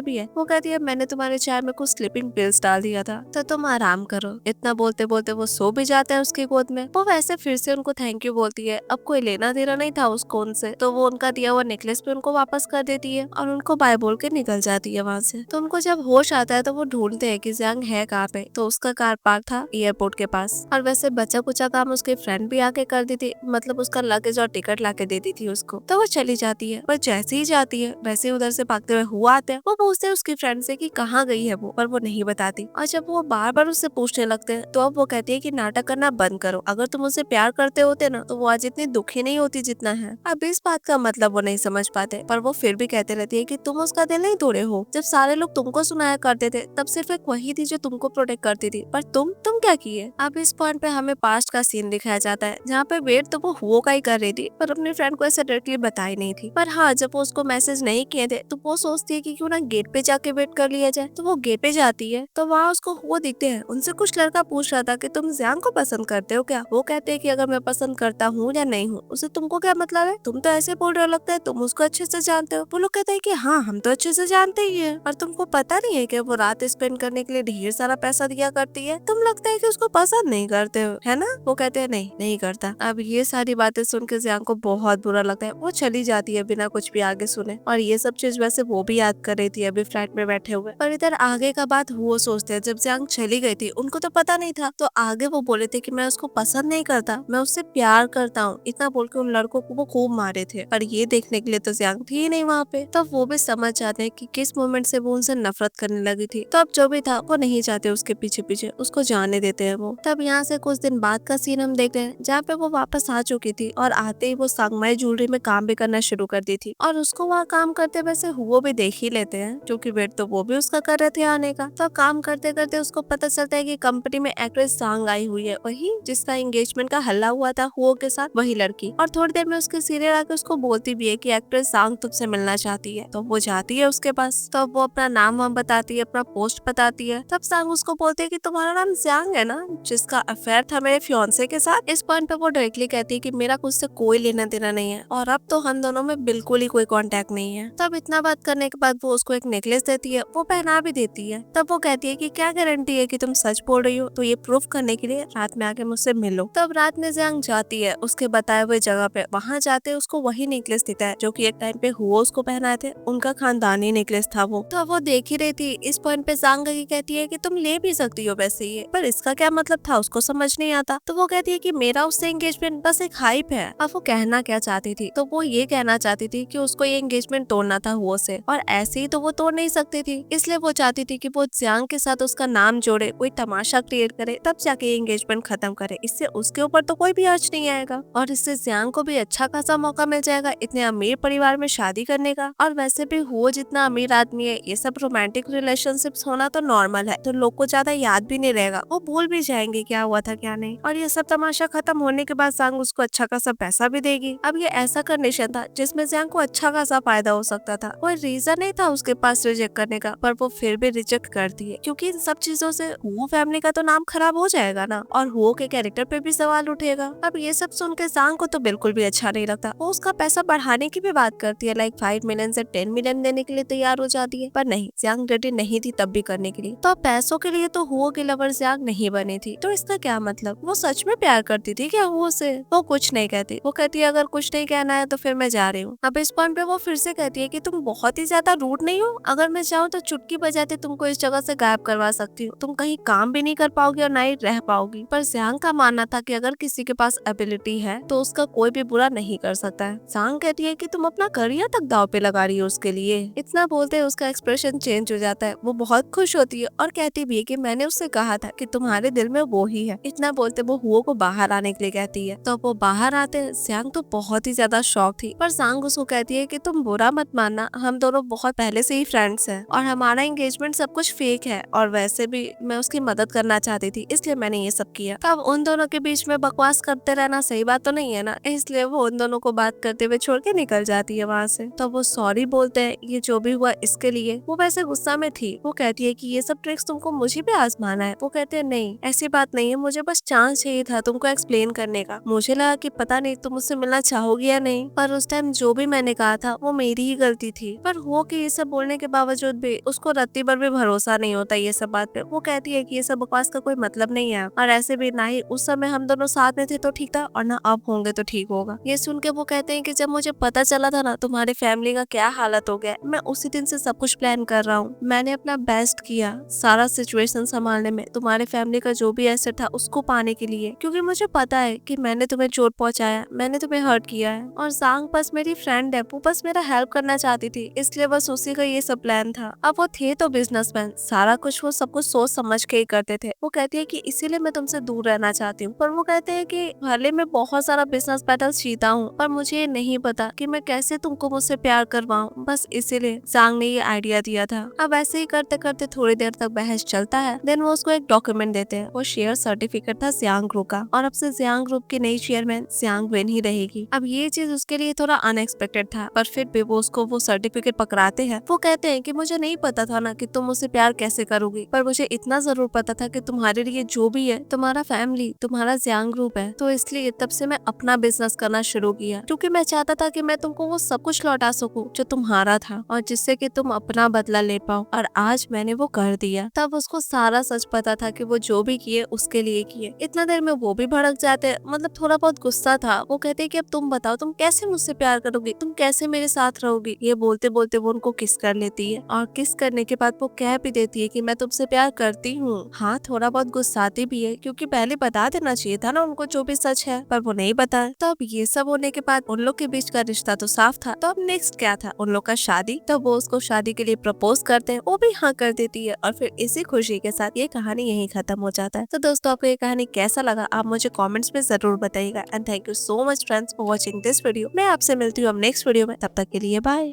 भी है। वो कहती है मैंने तुम्हारे चाय में कुछ स्लीपिंग पिल्स डाल दिया था, तो तुम आराम करो। इतना बोलते बोलते वो सो भी जाता है उसकी गोद में। वो वैसे फिर से उनको थैंक यू बोलती है। अब कोई लेना देना नहीं था उसको उनसे, तो वो उनका दिया हुआ नेकलेस भी उनको वापस कर देती है और उनको बाय बोल के निकल जाती है वहाँ से। तो उनको जब होश आता है तो वो ढूंढते हैं कि जियांग है कहाँ पे। तो उसका कार पार्क था एयरपोर्ट के पास और वैसे बचा कुचा काम उसके फ्रेंड भी आके कर दी थी, मतलब उसका लगेज और टिकट लाके दे दी थी उसको। तो वो चली जाती है, पर जैसे ही जाती है वैसे उधर से भागते हुए हुआ आते हैं। वो पूछते हैं उसकी फ्रेंड से कि कहाँ गई है वो, पर वो नहीं बताती। और जब वो बार बार उससे पूछने लगते हैं तो अब वो कहती है कि नाटक करना बंद करो, अगर तुम उससे प्यार करते होते ना तो वो आज इतनी दुखी नहीं होती जितना है। अब इस बात का मतलब वो नहीं समझ पाते, पर वो फिर भी कहते रहती है कि तुम उसका दिल नहीं तोड़े हो। जब सारे लोग तुमको सुनाया करते थे तब सिर्फ एक वही थी जो तुमको प्रोटेक्ट करती थी, पर तुम क्या किए। अब इस पॉइंट पे हमें पास्ट का सीन दिखाया जाता है जहाँ पे वेट तो वो हुओ का ही कर रही थी, पर अपने फ्रेंड को ऐसे डायरेक्टली बताई नहीं थी। पर हाँ, जब वो उसको मैसेज नहीं किए थे तो वो सोचती है कि क्यों ना गेट पे जाके वेट कर लिया जाए। तो वो गेट पे जाती है तो वहाँ उसको हुओ दिखते हैं। उनसे कुछ लड़का पूछ रहा था कि तुम जियांग को पसंद करते हो क्या। वो कहते हैं कि अगर मैं पसंद करता हूँ या नहीं हूँ उसे तुमको क्या मतलब है, तुम तो ऐसे बोल रहे हो, लगता है तुम उसको अच्छे से जानते हो। वो लोग कहते हैं कि हाँ, हम तो अच्छे से जानते ही है, और तुमको पता नहीं है कि वो रात स्पेंड करने के लिए ढेर सारा पैसा दिया करती है, तुम लगता है कि उसको पसंद नहीं करते हो, है ना। वो कहते हैं नहीं करता। अब ये सारी बातें सुन के जियांग को बहुत बुरा लगता है। वो चली जाती है बिना कुछ भी आगे सुने, और ये सब चीज वैसे वो भी याद कर रही थी अभी फ्लैट में बैठे हुए। पर इधर आगे का बात वो सोचते हैं, जब जियांग चली गई थी उनको तो पता नहीं था, तो आगे वो बोले थे कि मैं उसको पसंद नहीं करता, मैं उससे प्यार करता हूँ, इतना बोल के उन लड़कों को वो खूब मारे थे। पर ये देखने के लिए तो जियांग थी ही नहीं वहाँ पे। तब वो भी समझ जाते हैं कि किस मोमेंट से वो उनसे नफरत करने लगी थी। तो अब जो भी था वो नहीं चाहते उसके पीछे पीछे, उसको जाने देते हैं वो। तब यहाँ से कुछ दिन बाद का सीन हम देखते हैं जहाँ पे वो वापस आ चुकी थी, और आते ही वो सांगमाई ज्वेलरी में काम भी करना शुरू कर दी थी, और उसको वहाँ काम करते वैसे हुओ भी देख ही लेते हैं, क्योंकि वेट तो वो भी उसका कर रहे थे आने का। तो काम करते करते उसको पता चलता है कि कंपनी में एक्ट्रेस सांग आई हुई है, वही जिसका एंगेजमेंट का हल्ला हुआ था हुओ के साथ, वही लड़की। और थोड़ी देर में उसके सीनियर आके उसको बोलती भी है कि एक्ट्रेस सांग तुझसे मिलना चाहती है। तो वो जाती है उसके पास, तो वो अपना नाम वाम बताती है, अपना पोस्ट बताती है। तब सांग उसको बोलती है कि तुम्हारा नाम जियांग है ना, जिसका अफेयर था मेरे फियांसे के साथ। इस पॉइंट पे वो डायरेक्टली कहती है कि मेरा कुछ से कोई लेना देना नहीं है, और अब तो हम दोनों में बिल्कुल ही कोई कांटेक्ट नहीं है। तब इतना बात करने के बाद वो उसको एक नेकलेस देती है, वो पहना भी देती है। तब वो कहती है कि क्या गारंटी है कि तुम सच बोल रही हो, तो ये प्रूफ करने के लिए रात में आके मुझसे मिलो। तब रात में जियांग जाती है उसके बताए हुए जगह पे। वहाँ जाते उसको वही नेकलेस दिखता है जो कि एक टाइम पे हुओ उसको पहनाए थे, उनका खानदानी नेकलेस था वो। तो वो देख ही रही थी। इस पॉइंट पे जियांग कहती है कि तुम ले भी सकती हो वैसे ये, पर इसका क्या मतलब था उसको समझ नहीं आता। तो वो कहती है कि मेरा उससे एंगेजमेंट बस एक हाइप है। अब वो कहना क्या चाहती थी, तो वो ये कहना चाहती थी कि उसको ये एंगेजमेंट तोड़ना था हुओ से, और ऐसे ही तो वो तोड़ नहीं सकती थी। इसलिए वो चाहती थी कि वो जियांग के साथ उसका नाम जोड़े, कोई तमाशा क्रिएट करे, तब जाके एंगेजमेंट खत्म करे। इससे उसके ऊपर तो कोई भी अर्ज नहीं आएगा, और इससे जियांग को भी अच्छा खासा मौका मिल जाएगा इतने अमीर परिवार में शादी करने का। और वैसे भी हुओ जितना अमीर आदमी है, ये सब रोमांटिक रिलेशनशिप्स होना तो नॉर्मल है, तो लोग को ज्यादा याद भी नहीं रहेगा, वो भूल भी जाएंगे क्या हुआ था क्या नहीं। और ये सब तमाशा खत्म होने के बाद जियांग उसको अच्छा खासा पैसा भी देगी। अब ये ऐसा कंडीशन था जिसमें जियांग को अच्छा खासा फायदा हो सकता था। कोई रीजन नहीं था उसके पास रिजेक्ट करने का, पर वो फिर भी रिजेक्ट करती है, क्योंकि इन सब चीजों से हुओ फैमिली का तो नाम खराब हो जाएगा ना, और हुओ के कैरेक्टर पे भी सवाल उठेगा। अब ये सब सुन के जियांग को तो बिल्कुल भी अच्छा नहीं लगता। वो उसका पैसा बढ़ाने की भी बात करती है, लाइक 5 मिलियन से 10 मिलियन देने के लिए तैयार हो जाती है, पर नहीं, जियांग रेडी नहीं थी तब भी करने के लिए। तो पैसों के लिए तो हुओ की लवर जियांग नहीं बनी थी। तो इसका क्या मतलब, वो सच में प्यार करती थी क्या हुओ से। वो कुछ नहीं कहती, वो कहती है अगर कुछ नहीं कहना है तो फिर मैं जा रही हूँ। अब इस पॉइंट पे वो फिर से कहती है कि तुम बहुत ही ज्यादा रूड नहीं हो, अगर मैं चाहूँ तो चुटकी बजाते तुमको इस जगह से गायब करवा सकती हूँ, तुम कहीं काम भी नहीं कर पाओगी और ना ही रह पाओगी। पर जियांग का मानना था कि अगर किसी के पास एबिलिटी है तो उसका कोई भी बुरा नहीं कर सकता है। जियांग कहती है कि तुम अपना करियर तक दाव पे लगा रही हो उसके लिए। इतना बोलते उसका एक्सप्रेशन चेंज हो जाता है, वो बहुत खुश होती है और कहती भी है कि मैंने उससे कहा था कि तुम्हारे दिल में वो ही है। इतना बोलते वो हुओ को बाहर आने के लिए कहती है। तो वो बाहर आते हैं, जियांग तो बहुत ही ज्यादा शॉक थी, पर जियांग उसको कहती है कि तुम बुरा मत मानना, हम दोनों बहुत पहले से ही फ्रेंड्स हैं, और हमारा एंगेजमेंट सब कुछ फेक है, और वैसे भी मैं उसकी मदद करना चाहती थी, इसलिए मैंने ये सब किया। अब उन दोनों के बीच में बकवास करते रहना सही बात तो नहीं है ना, इसलिए वो उन दोनों को बात करते हुए छोड़ के निकल जाती है वहाँ से। तो वो सॉरी बोलते हैं ये जो भी हुआ इसके लिए। वो वैसे गुस्सा में थी, वो कहती है कि ये सब ट्रिक्स तुमको मुझे भी आजमाना है। वो कहते हैं नहीं, ऐसी बात नहीं है, मुझे बस चांस चाहिए था तुमको एक्सप्लेन करने का। मुझे लगा कि पता नहीं तुम मुझसे मिलना चाहोगी या नहीं, पर उस टाइम जो भी मैंने कहा था वो मेरी ही गलती थी। पर वो कि ये सब बोलने के बावजूद भी उसको रत्ती भर भी भरोसा नहीं होता ये सब बात पे। वो कहती है कि ये सब बकवास का कोई मतलब नहीं है, और ऐसे भी ना ही उस समय हम दोनों साथ में थे तो ठीक था, और ना अब होंगे तो ठीक होगा। ये सुन के वो कहते हैं कि जब मुझे पता चला था ना तुम्हारी फैमिली का क्या हालत हो गया, मैं उसी दिन से सब कुछ प्लान कर रहा हूँ। मैंने अपना बेस्ट किया सारा सिचुएशन संभालने में, तुम्हारे फैमिली का जो भी एसेट था उसको पाने के लिए, क्योंकि मुझे पता है कि मैंने तुम्हें चोट पहुंचाया, मैंने तुम्हें हर्ट किया है। और सांग बस मेरी फ्रेंड है, वो बस मेरा हेल्प करना चाहती थी, इसलिए बस उसी का ये सब प्लान था। अब वो थे तो बिजनेसमैन, सारा कुछ वो सब कुछ सोच समझ के ही करते थे। वो कहती है कि इसीलिए मैं तुमसे दूर रहना चाहती हूँ, पर वो कहते हैं कि भले मैं बहुत सारा बिजनेस बैटल जीता हूँ, पर मुझे ये नहीं पता कि मैं कैसे तुमको मुझसे प्यार करवाऊँ। बस इसीलिए सांग ने ये आइडिया दिया था। अब ऐसे ही करते करते थोड़ी देर तक बहस चलता है। देन वो उसको एक डॉक्यूमेंट देते हैं, वो शेयर सर्टिफिकेट था सियांग ग्रुप का, और अब से सियांग ग्रुप की नई चेयरमैन सियांग वेन ही रहेगी। अब ये चीज उसके लिए थोड़ा अनएक्सपेक्टेड था, पर फिर भी वो उसको वो सर्टिफिकेट पकड़ाते हैं। वो कहते हैं कि मुझे नहीं पता था ना कि तुम मुझसे प्यार कैसे करोगी, पर मुझे इतना जरूर पता था कि तुम्हारे लिए जो भी है, तुम्हारा फैमिली, तुम्हारा सियांग ग्रुप है, तो इसलिए तब से मैं अपना बिजनेस करना शुरू किया, क्योंकि मैं चाहता था कि मैं तुमको वो सब कुछ लौटा सकूं जो तुम्हारा था, और जिससे कि तुम अपना बदला ले पाओ। और आज मैंने वो कर दिया। तब उसको सारा सच पता था कि वो जो भी किए उसके लिए किए। इतना देर में वो भी भड़क जाते, मतलब थोड़ा बहुत गुस्सा था। वो कहते कि अब तुम बताओ, तुम कैसे मुझसे प्यार करोगी, तुम कैसे मेरे साथ रहोगी। ये बोलते बोलते वो उनको किस कर लेती है, और किस करने के बाद वो कह भी देती है कि मैं तुमसे प्यार करती हूँ। हाँ, थोड़ा बहुत गुस्साती भी है, क्योंकि पहले बता देना चाहिए था ना उनको जो भी सच है, पर वो नहीं बताया। तो अब ये सब होने के बाद उन लोग के बीच का रिश्ता तो साफ था। तो अब नेक्स्ट क्या था, उन लोग का शादी। तो वो उसको शादी के लिए प्रपोज करते हैं, वो भी हाँ कर देती है, और फिर इसी खुशी के साथ ये कहानी यहीं खत्म हो जाता है। तो दोस्तों, आपको ये कहानी कैसा लगा आप मुझे कमेंट्स में जरूर बताइएगा। And thank you so much friends for watching this video. मैं आपसे मिलती हूँ अब नेक्स्ट वीडियो में, तब तक के लिए बाय।